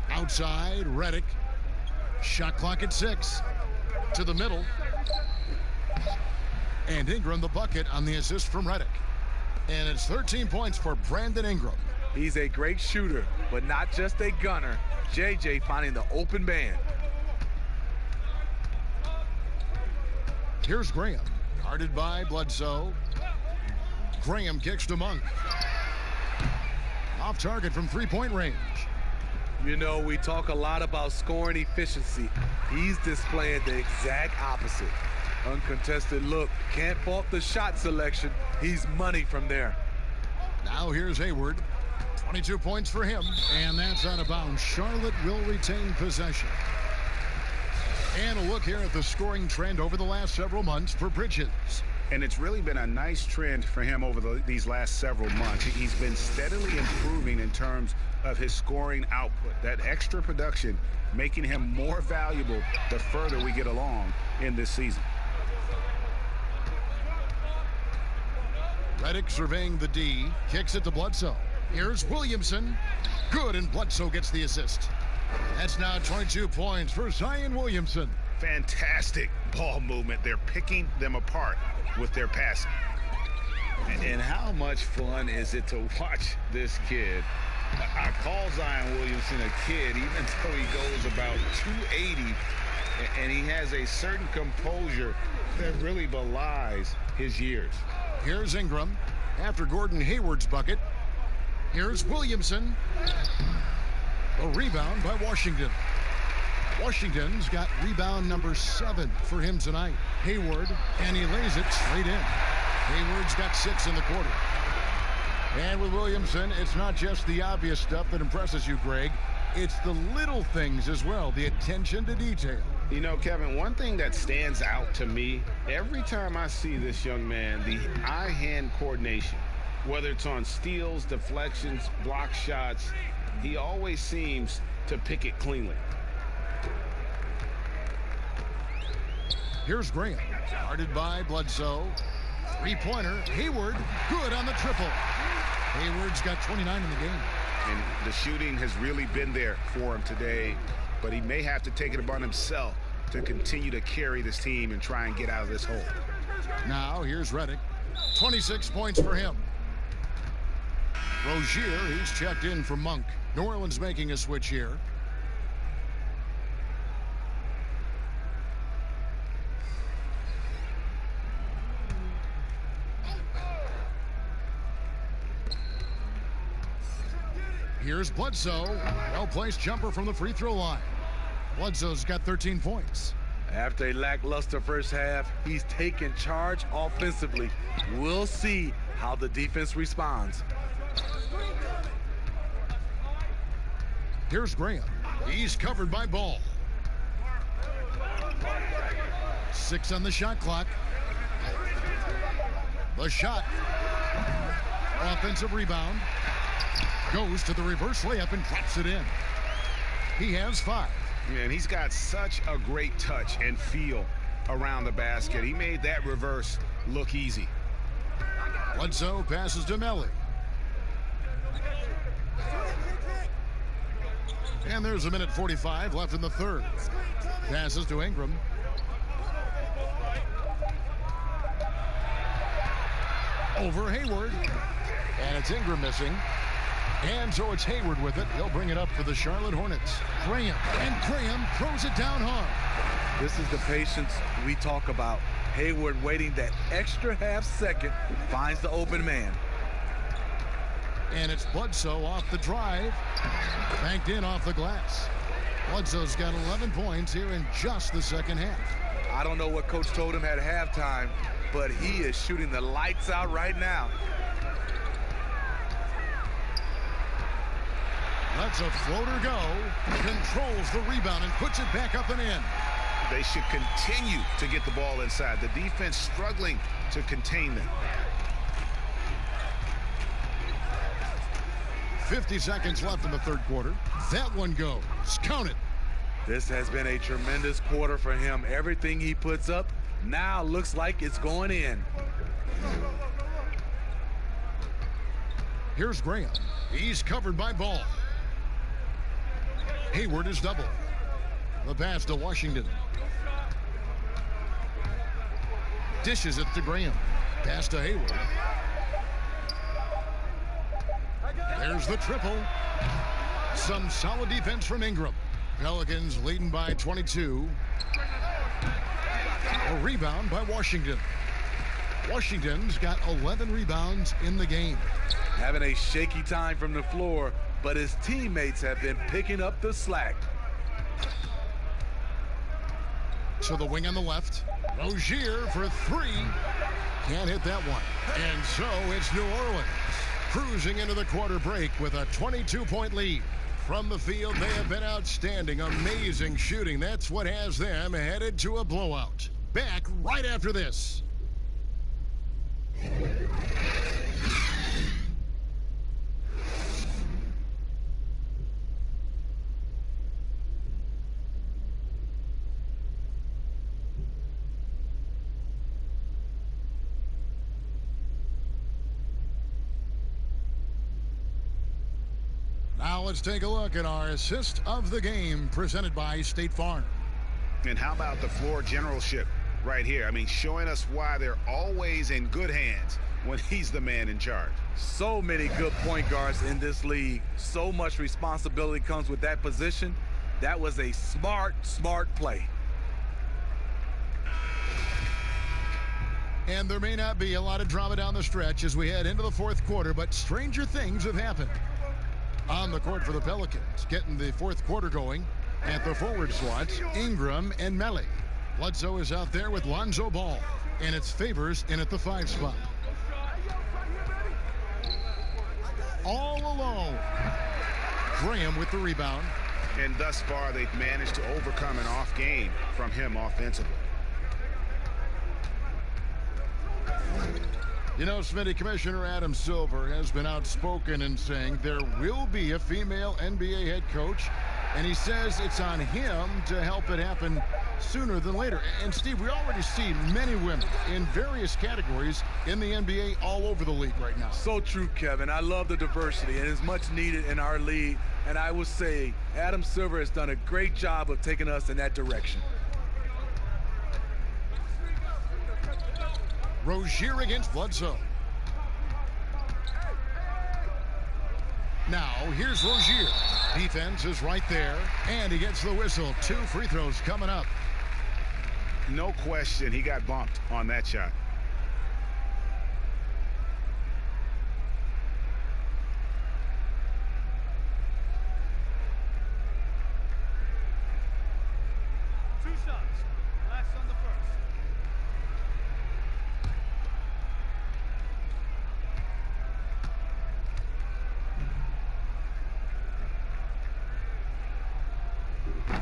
Speaker 2: Outside, Redick. Shot clock at 6. To the middle. And Ingram the bucket on the assist from Redick. And it's 13 points for Brandon Ingram.
Speaker 1: He's a great shooter, but not just a gunner. JJ finding the open man.
Speaker 2: Here's Graham, guarded by Bledsoe. Graham kicks to Monk. Off target from three-point range.
Speaker 1: You know, we talk a lot about scoring efficiency. He's displaying the exact opposite. Uncontested look. Can't fault the shot selection. He's money from there.
Speaker 2: Now here's Hayward. 22 points for him, and that's out of bounds. Charlotte will retain possession. And a look here at the scoring trend over the last several months for Bridges.
Speaker 3: And it's really been a nice trend for him over these last several months. He's been steadily improving in terms of his scoring output. That extra production making him more valuable the further we get along in this season.
Speaker 2: Redick surveying the D, kicks it to Bledsoe. Here's Williamson. Good, and Bledsoe gets the assist. That's now 22 points for Zion Williamson.
Speaker 3: Fantastic ball movement. They're picking them apart with their passing. And how much fun is it to watch this kid? I call Zion Williamson a kid, even though he goes about 280, and he has a certain composure that really belies his years.
Speaker 2: Here's Ingram after Gordon Hayward's bucket. Here's Williamson. A rebound by Washington. Washington's got rebound number 7 for him tonight. Hayward, and he lays it straight in. Hayward's got 6 in the quarter. And with Williamson, it's not just the obvious stuff that impresses you, Greg. It's the little things as well, the attention to detail.
Speaker 3: You know, Kevin, one thing that stands out to me, every time I see this young man, the eye-hand coordination, whether it's on steals, deflections, block shots, he always seems to pick it cleanly.
Speaker 2: Here's Graham, guarded by Bledsoe. Three-pointer, Hayward, good on the triple. Hayward's got 29 in the game.
Speaker 3: And the shooting has really been there for him today, but he may have to take it upon himself to continue to carry this team and try and get out of this hole.
Speaker 2: Now, here's Redick. 26 points for him. Rozier, he's checked in for Monk. New Orleans making a switch here. Here's Bledsoe. Well-placed jumper from the free throw line. Bledsoe's got 13 points.
Speaker 1: After a lackluster first half, he's taken charge offensively. We'll see how the defense responds.
Speaker 2: Here's Graham. He's covered by Ball. 6 on the shot clock. The shot. Offensive rebound. Goes to the reverse layup and drops it in. He has 5.
Speaker 3: Yeah, and he's got such a great touch and feel around the basket. He made that reverse look easy.
Speaker 2: Bledsoe passes to Melly. And there's a minute 45 left in the third. Passes to Ingram. Over Hayward. And it's Ingram missing. And so it's Hayward with it. He'll bring it up for the Charlotte Hornets. Graham. And Graham throws it down hard.
Speaker 1: This is the patience we talk about. Hayward waiting that extra half second. Finds the open man.
Speaker 2: And it's Bledsoe off the drive. Banked in off the glass. Bledsoe's got 11 points here in just the second half.
Speaker 1: I don't know what coach told him at halftime, but he is shooting the lights out right now.
Speaker 2: Lets a floater go. Controls the rebound and puts it back up and in.
Speaker 3: They should continue to get the ball inside. The defense struggling to contain them.
Speaker 2: 50 seconds left in the third quarter. That one goes. Count it.
Speaker 1: This has been a tremendous quarter for him. Everything he puts up now looks like it's going in.
Speaker 2: Here's Graham. He's covered by Ball. Hayward is double. The pass to Washington. Dishes it to Graham. Pass to Hayward. There's the triple. Some solid defense from Ingram. Pelicans leading by 22. A rebound by Washington. Washington's got 11 rebounds in the game.
Speaker 1: Having a shaky time from the floor, but his teammates have been picking up the slack.
Speaker 2: So the wing on the left. Rozier for 3. Can't hit that one. And so it's New Orleans cruising into the quarter break with a 22-point lead. From the field, they have been outstanding. Amazing shooting. That's what has them headed to a blowout. Back right after this. Now let's take a look at our assist of the game presented by State Farm.
Speaker 3: And how about the floor generalship right here? I mean, showing us why they're always in good hands when he's the man in charge.
Speaker 1: So many good point guards in this league. So much responsibility comes with that position. That was a smart play.
Speaker 2: And there may not be a lot of drama down the stretch as we head into the fourth quarter, but stranger things have happened. On the court for the Pelicans, getting the fourth quarter going at the forward slots, Ingram and Melly. Bledsoe is out there with Lonzo Ball, and it's Favors in at the 5 spot. All alone. Graham with the rebound.
Speaker 3: And thus far, they've managed to overcome an off game from him offensively.
Speaker 2: You know, Smitty, Commissioner Adam Silver has been outspoken in saying there will be a female NBA head coach, and he says it's on him to help it happen sooner than later. And, Steve, we already see many women in various categories in the NBA all over the league right now.
Speaker 1: So true, Kevin. I love the diversity, and it's much needed in our league. And I would say Adam Silver has done a great job of taking us in that direction.
Speaker 2: Rozier against Bledsoe. Now, here's Rozier. Defense is right there, and he gets the whistle. 2 free throws coming up.
Speaker 3: No question, he got bumped on that shot.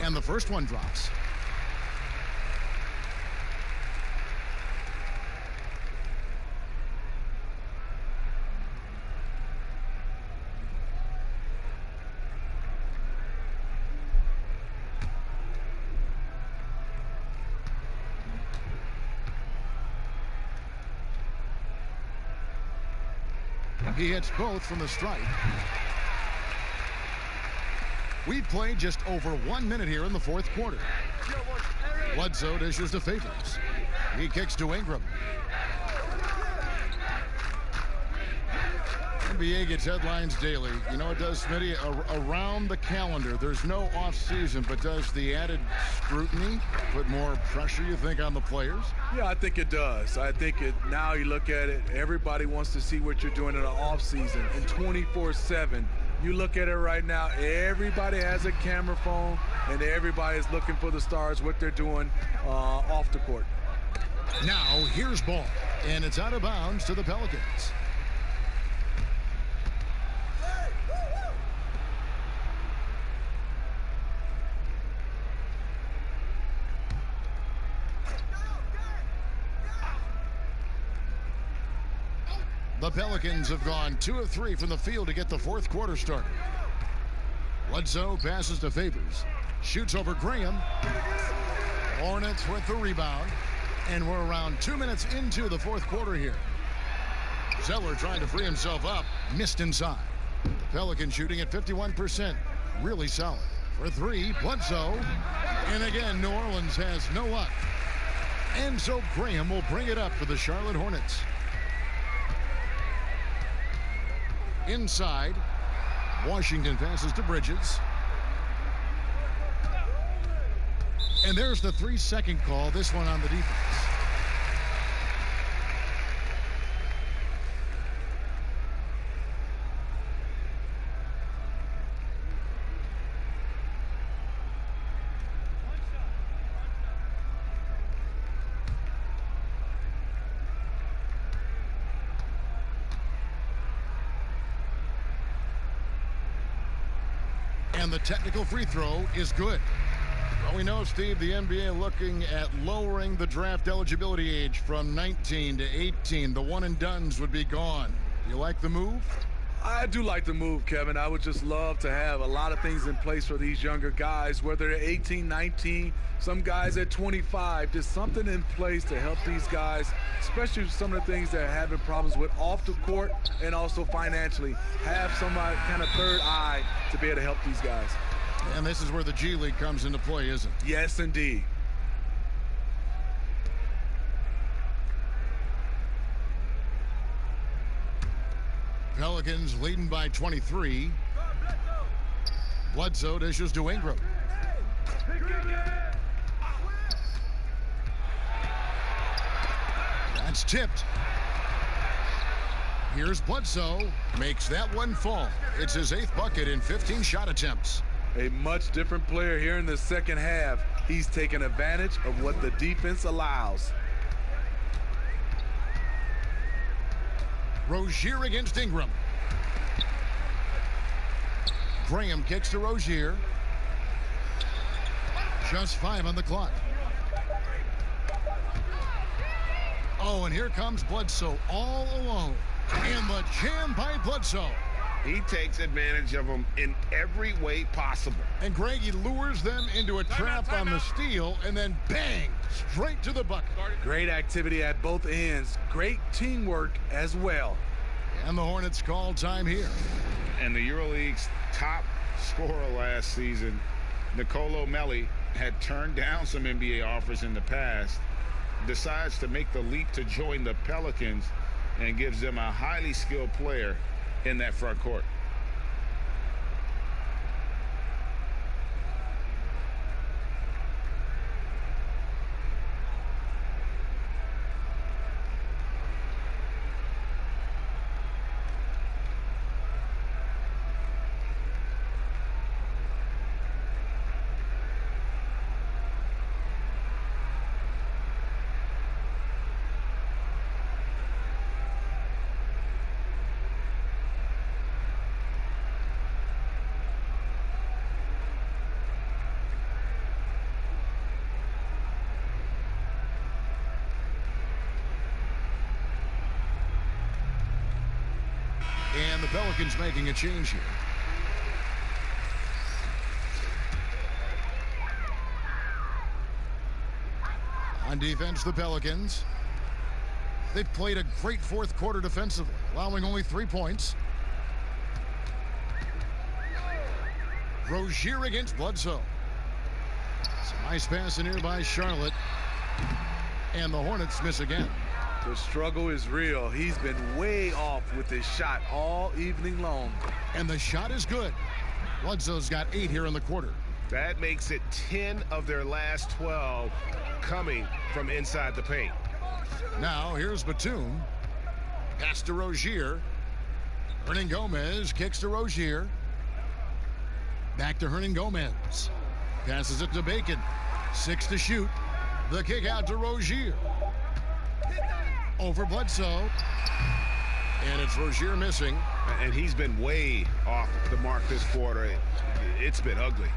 Speaker 2: And the first one drops. He hits both from the stripe. We've played just over 1 minute here in the fourth quarter. Bledsoe dishes to Favors. He kicks to Ingram. NBA gets headlines daily. You know it does, Smitty, around the calendar. There's no off season, but does the added scrutiny put more pressure, you think, on the players?
Speaker 1: Yeah, I think it does. I think now you look at it, everybody wants to see what you're doing in the off season. And 24/7, you look at it right now, everybody has a camera phone, and everybody is looking for the stars, what they're doing off the court.
Speaker 2: Now, here's ball, and it's out of bounds to the Pelicans. The Pelicans have gone 2 of 3 from the field to get the fourth quarter started. Bledsoe passes to Favors. Shoots over Graham. Hornets with the rebound. And we're around 2 minutes into the fourth quarter here. Zeller trying to free himself up. Missed inside. The Pelicans shooting at 51%. Really solid. For 3, Bledsoe. And again, New Orleans has no luck. And so Graham will bring it up for the Charlotte Hornets. Inside, Washington passes to Bridges. And there's the 3-second call, this one on the defense. And the technical free throw is good. Well, we know, Steve, the NBA looking at lowering the draft eligibility age from 19 to 18. The one-and-dones would be gone. You like the move?
Speaker 1: I do like the move, Kevin. I would just love to have a lot of things in place for these younger guys, whether they're 18, 19, some guys at 25. There's something in place to help these guys, especially some of the things they're having problems with off the court and also financially. Have some kind of third eye to be able to help these guys.
Speaker 2: And this is where the G League comes into play, isn't it?
Speaker 1: Yes, indeed.
Speaker 2: Pelicans leading by 23. Bledsoe dishes to Ingram. That's tipped. Here's Bledsoe. Makes that one fall. It's his 8th bucket in 15 shot attempts.
Speaker 1: A much different player here in the second half. He's taking advantage of what the defense allows.
Speaker 2: Rozier against Ingram. Graham kicks to Rozier. Just 5 on the clock. Oh, and here comes Bledsoe all alone. And the jam by Bledsoe.
Speaker 3: He takes advantage of them in every way possible.
Speaker 2: And Greg, he lures them into a trap on the steal, and then bang, straight to the bucket.
Speaker 1: Great activity at both ends. Great teamwork as well.
Speaker 2: And the Hornets call time here.
Speaker 3: And the EuroLeague's top scorer last season, Nicolo Melli, had turned down some NBA offers in the past, decides to make the leap to join the Pelicans, and gives them a highly skilled player in that front court.
Speaker 2: And the Pelicans making a change here. On defense, the Pelicans. They've played a great fourth quarter defensively, allowing only 3 points. Rozier against Bledsoe. Some nice pass in here by Charlotte. And the Hornets miss again.
Speaker 1: The struggle is real. He's been way off with his shot all evening long.
Speaker 2: And the shot is good. Bledsoe's got 8 here in the quarter.
Speaker 6: That makes it 10 of their last 12 coming from inside the paint.
Speaker 2: Now here's Batum. Pass to Rozier. Hernangomez kicks to Rozier. Back to Hernangomez. Passes it to Bacon. 6 to shoot. The kick out to Rozier. Over Bledsoe. And it's Rozier missing.
Speaker 6: And he's been way off the mark this quarter. It's been ugly.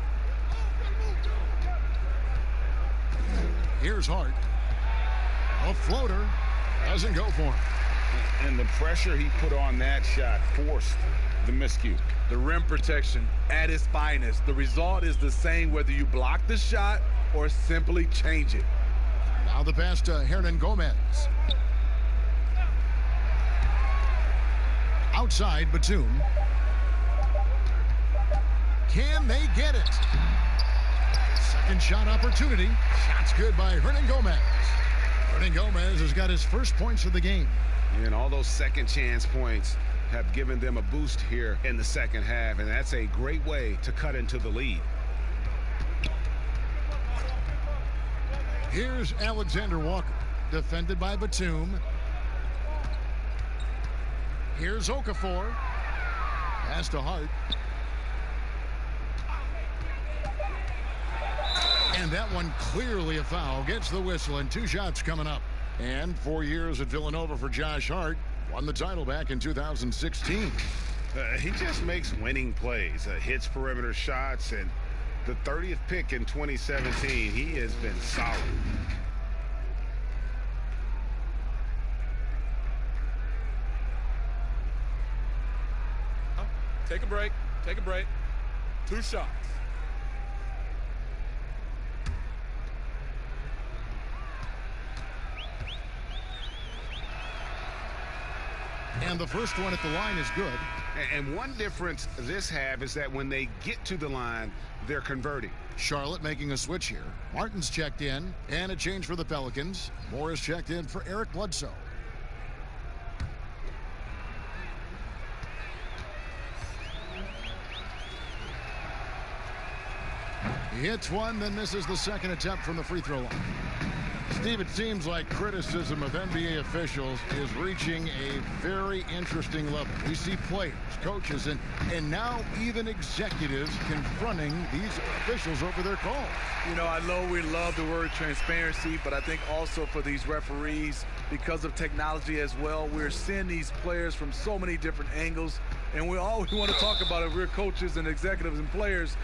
Speaker 2: Here's Hart. A floater. Doesn't go for him.
Speaker 3: And the pressure he put on that shot forced the miscue.
Speaker 1: The rim protection at its finest. The result is the same whether you block the shot or simply change it.
Speaker 2: Now the pass to Hernangomez. Outside Batum. Can they get it? Second shot opportunity. Shot's good by Hernangomez. Hernangomez has got his first points of the game.
Speaker 3: And all those second chance points have given them a boost here in the second half, and that's a great way to cut into the lead.
Speaker 2: Here's Alexander Walker, defended by Batum. Here's Okafor. Pass to Hart. And that one clearly a foul. Gets the whistle, and 2 shots coming up. And 4 years at Villanova for Josh Hart. Won the title back in 2016.
Speaker 3: He just makes winning plays, hits perimeter shots, and the 30th pick in 2017, he has been solid.
Speaker 5: Take a break. Take a break. 2 shots.
Speaker 2: And the first one at the line is good.
Speaker 3: And one difference this half is that when they get to the line, they're converting.
Speaker 2: Charlotte making a switch here. Martin's checked in, and a change for the Pelicans. Morris checked in for Eric Bledsoe. He hits one, then misses the second attempt from the free throw line. Steve, it seems like criticism of NBA officials is reaching a very interesting level. We see players, coaches, and now even executives confronting these officials over their calls.
Speaker 1: You know, I know we love the word transparency, but I think also for these referees, because of technology as well, we're seeing these players from so many different angles. And we always want to talk about it. We're coaches and executives and players,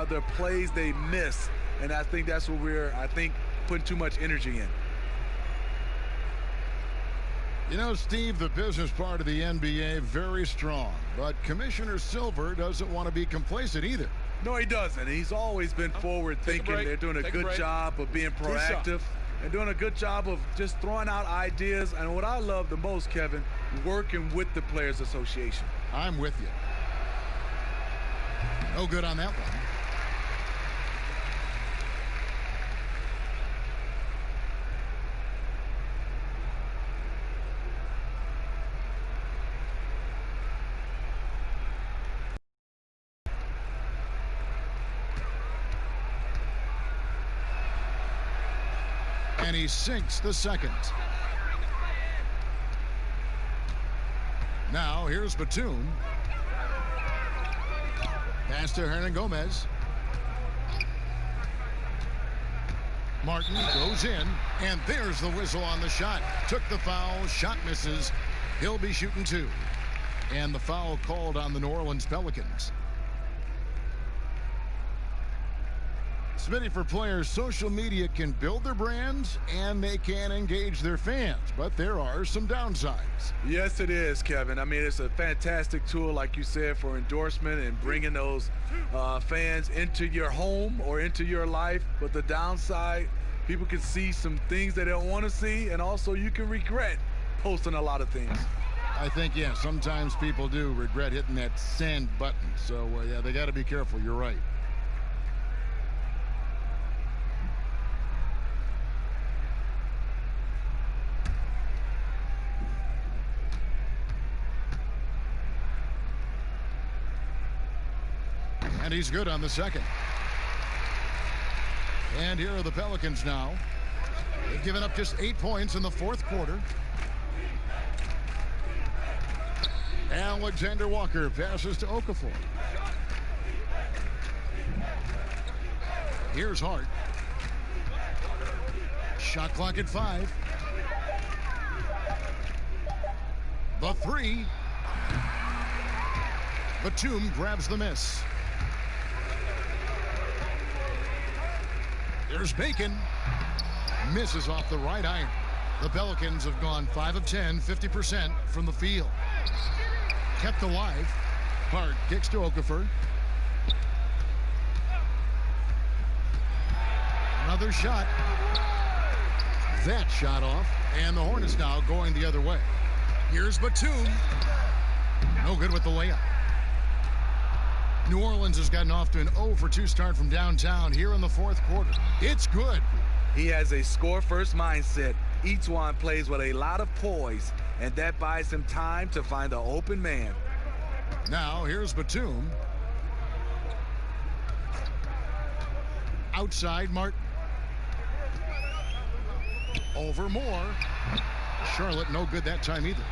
Speaker 1: the plays they miss. And I think that's what we're, putting too much energy in.
Speaker 2: You know, Steve, the business part of the NBA, very strong. But Commissioner Silver doesn't want to be complacent either.
Speaker 1: No, he doesn't. He's always been forward thinking. They're doing a good job of being proactive and doing a good job of just throwing out ideas. And what I love the most, Kevin, working with the Players Association.
Speaker 2: I'm with you. No good on that one. And he sinks the second. Now here's Batum. Pass to Hernangomez. Martin goes in, and there's the whistle on the shot. Took the foul, shot misses. He'll be shooting 2. And the foul called on the New Orleans Pelicans. Smitty, for players, social media can build their brands and they can engage their fans, but there are some downsides.
Speaker 1: Yes, it is, Kevin. I mean, it's a fantastic tool, like you said, for endorsement and bringing those fans into your home or into your life. But the downside, people can see some things they don't want to see, and also you can regret posting a lot of things.
Speaker 2: I think, yeah, sometimes people do regret hitting that send button. So, yeah, they got to be careful. You're right. And he's good on the second. And here are the Pelicans now. They've given up just 8 points in the fourth quarter. Alexander Walker passes to Okafor. Here's Hart. Shot clock at 5. The three. Batum grabs the miss. There's Bacon. Misses off the right iron. The Pelicans have gone 5 of 10, 50% from the field. Kept alive. Hart kicks to Okafor. Another shot. That shot off. And the Hornets now going the other way. Here's Batum. No good with the layup. New Orleans has gotten off to an 0-for-2 start from downtown here in the fourth quarter. It's good.
Speaker 1: He has a score-first mindset. Each one plays with a lot of poise, and that buys him time to find the open man.
Speaker 2: Now, here's Batum. Outside, Martin. Over Moore. Charlotte, no good that time either.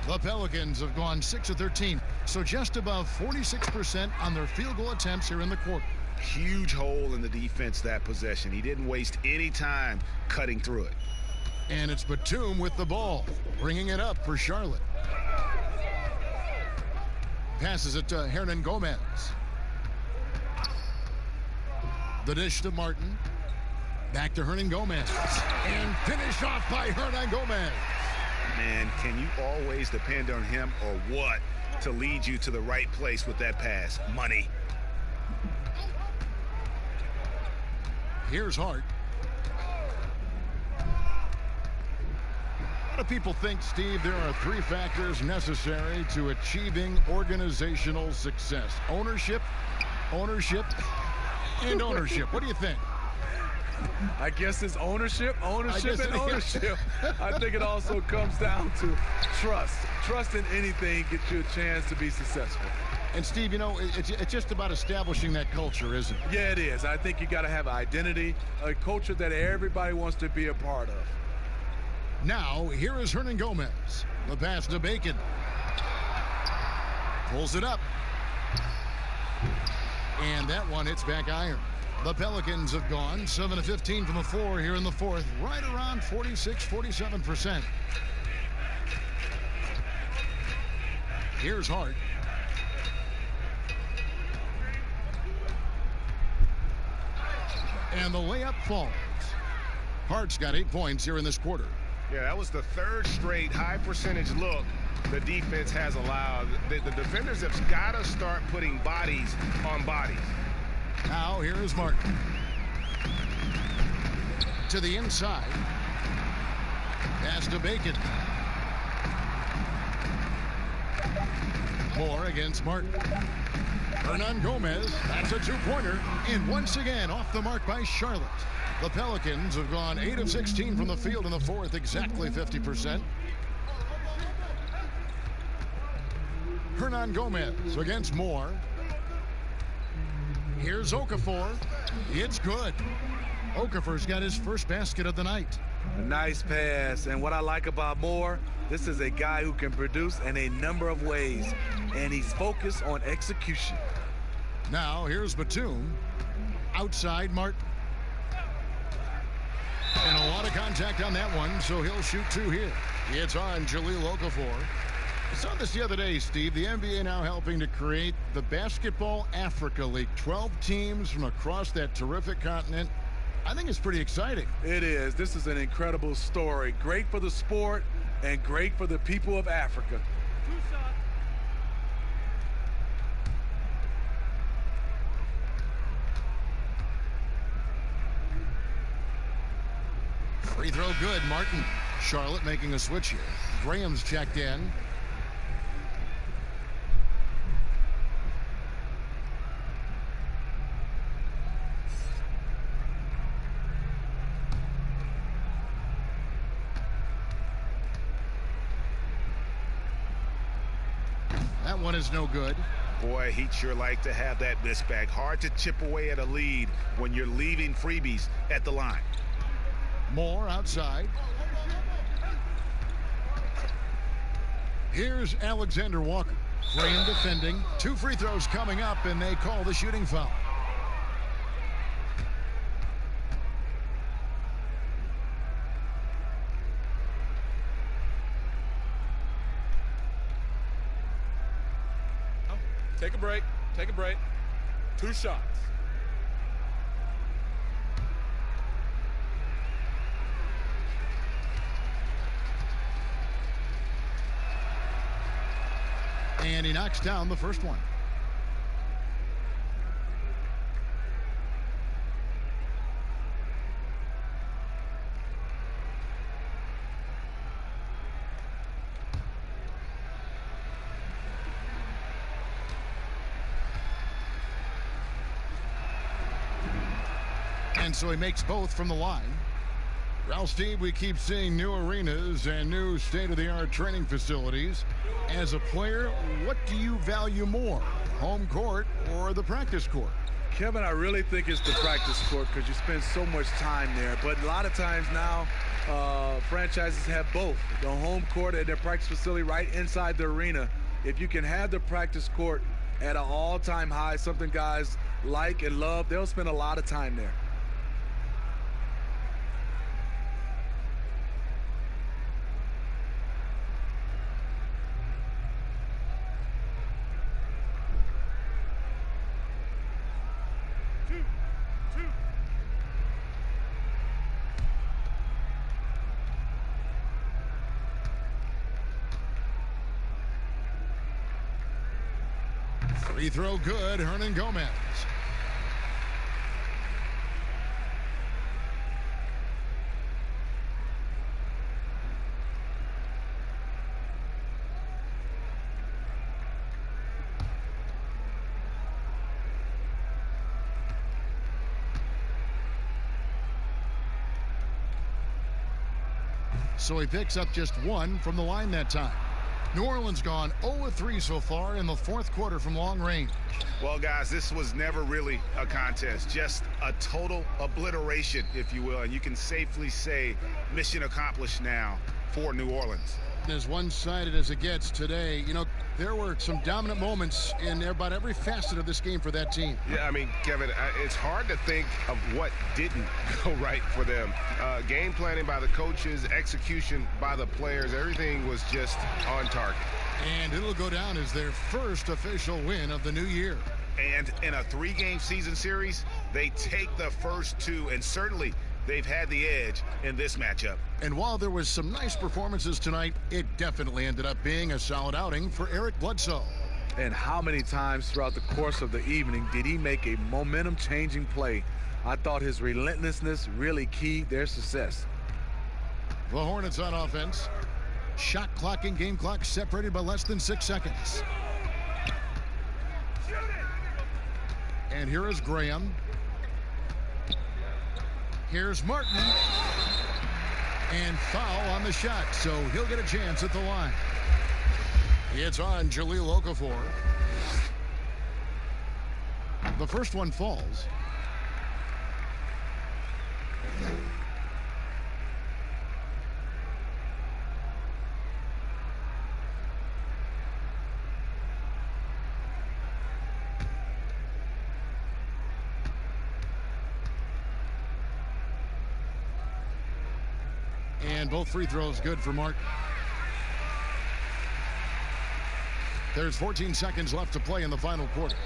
Speaker 2: The Pelicans have gone 6 of 13, so just above 46% on their field goal attempts here in the quarter.
Speaker 3: Huge hole in the defense that possession. He didn't waste any time cutting through it.
Speaker 2: And it's Batum with the ball, bringing it up for Charlotte. Passes it to Hernan Gomez. The dish to Martin. Back to Hernan Gomez. And finish off by Hernan Gomez.
Speaker 3: Man, can you always depend on him or what to lead you to the right place with that pass? Money.
Speaker 2: Here's Hart. A lot of people think, Steve, there are 3 factors necessary to achieving organizational success. Ownership, ownership, and ownership. What do you think?
Speaker 1: I guess it's ownership, and ownership. I think it also comes down to trust. Trust in anything gets you a chance to be successful.
Speaker 2: And, Steve, you know, it's just about establishing that culture, isn't it?
Speaker 1: Yeah, it is. I think you got to have identity, a culture that everybody wants to be a part of.
Speaker 2: Now, here is Hernan Gomez. The pass to Bacon. Pulls it up. And that one hits back iron. The Pelicans have gone 7 of 15 from the floor here in the fourth, right around 46, 47%. Here's Hart. And the layup falls. Hart's got 8 points here in this quarter.
Speaker 6: Yeah, that was the 3rd straight high percentage look the defense has allowed. The defenders have got to start putting bodies on bodies.
Speaker 2: Now, here is Martin. To the inside. Pass to Bacon. Moore against Martin. Hernan Gomez, that's a 2-pointer. And once again, off the mark by Charlotte. The Pelicans have gone 8 of 16 from the field in the fourth, exactly 50%. Hernan Gomez against Moore. Here's Okafor. It's good. Okafor's got his first basket of the night.
Speaker 1: A nice pass. And what I like about Moore, this is a guy who can produce in a number of ways. And he's focused on execution.
Speaker 2: Now, here's Batum. Outside Martin. And a lot of contact on that one, so he'll shoot 2 here. It's on Jahlil Okafor. I saw this the other day, Steve. The NBA now helping to create the Basketball Africa League. 12 teams from across that terrific continent. I think it's pretty exciting.
Speaker 1: It is. This is an incredible story. Great for the sport and great for the people of Africa.
Speaker 2: Free throw good, Martin. Charlotte making a switch here. Graham's checked in. That one is no good.
Speaker 3: Boy, he'd sure like to have that miss back. Hard to chip away at a lead when you're leaving freebies at the line.
Speaker 2: Moore outside. Here's Alexander Walker. Graham defending. 2 free throws coming up, and they call the shooting foul.
Speaker 5: Take a break. Take a break. 2 shots.
Speaker 2: And he knocks down the first one. And so he makes both from the line. Well, Steve, we keep seeing new arenas and new state-of-the-art training facilities. As a player, what do you value more, home court or the practice court?
Speaker 1: Kevin, I really think it's the practice court because you spend so much time there. But a lot of times now, franchises have both, the home court and their practice facility right inside the arena. If you can have the practice court at an all-time high, something guys like and love, they'll spend a lot of time there.
Speaker 2: Free throw good, Hernan Gomez. So he picks up just 1 from the line that time. New Orleans gone 0-3 so far in the 4th quarter from long range.
Speaker 3: Well, guys, this was never really a contest, just a total obliteration, if you will. And you can safely say mission accomplished now for New Orleans.
Speaker 2: As one-sided as it gets today, you know, there were some dominant moments in about every facet of this game for that team.
Speaker 6: Yeah, I mean, Kevin, it's hard to think of what didn't go right for them. Game planning by the coaches, execution by the players, everything was just on target.
Speaker 2: And it'll go down as their first official win of the new year.
Speaker 3: And in a 3-game season series, they take the first 2, and certainly they've had the edge in this matchup.
Speaker 2: And while there was some nice performances tonight, it definitely ended up being a solid outing for Eric Bledsoe.
Speaker 1: And how many times throughout the course of the evening did he make a momentum-changing play? I thought his relentlessness really keyed their success.
Speaker 2: The Hornets on offense. Shot clock and game clock separated by less than 6 seconds. And here is Graham. Here's Martin. And foul on the shot, so he'll get a chance at the line. It's on Jahlil Okafor. The first one falls. And both free throws good for Martin. There's 14 seconds left to play in the final quarter.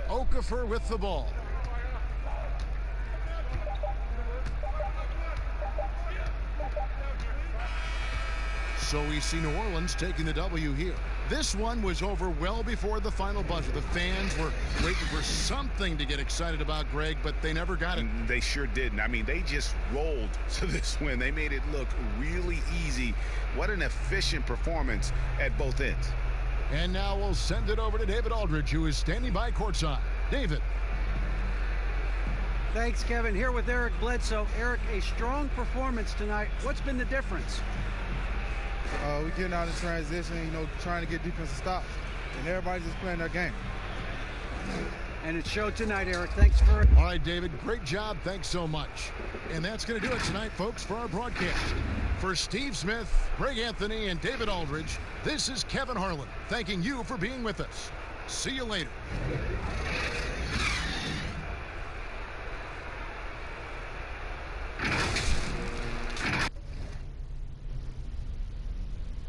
Speaker 2: Okafor with the ball. So we see New Orleans taking the W here. This one was over well before the final buzzer. The fans were waiting for something to get excited about, Greg, but they never got it.
Speaker 3: They sure didn't. I mean, they just rolled to this win. They made it look really easy. What an efficient performance at both ends.
Speaker 2: And now we'll send it over to David Aldridge, who is standing by courtside. David.
Speaker 4: Thanks, Kevin. Here with Eric Bledsoe. Eric, a strong performance tonight. What's been the difference?
Speaker 12: We're getting out in transition, trying to get defensive stops. And everybody's just playing their game.
Speaker 4: And it showed tonight, Eric. Thanks for...
Speaker 2: All right, David, great job. Thanks so much. And that's going to do it tonight, folks, for our broadcast. For Steve Smith, Greg Anthony, and David Aldridge, this is Kevin Harlan, thanking you for being with us. See you later.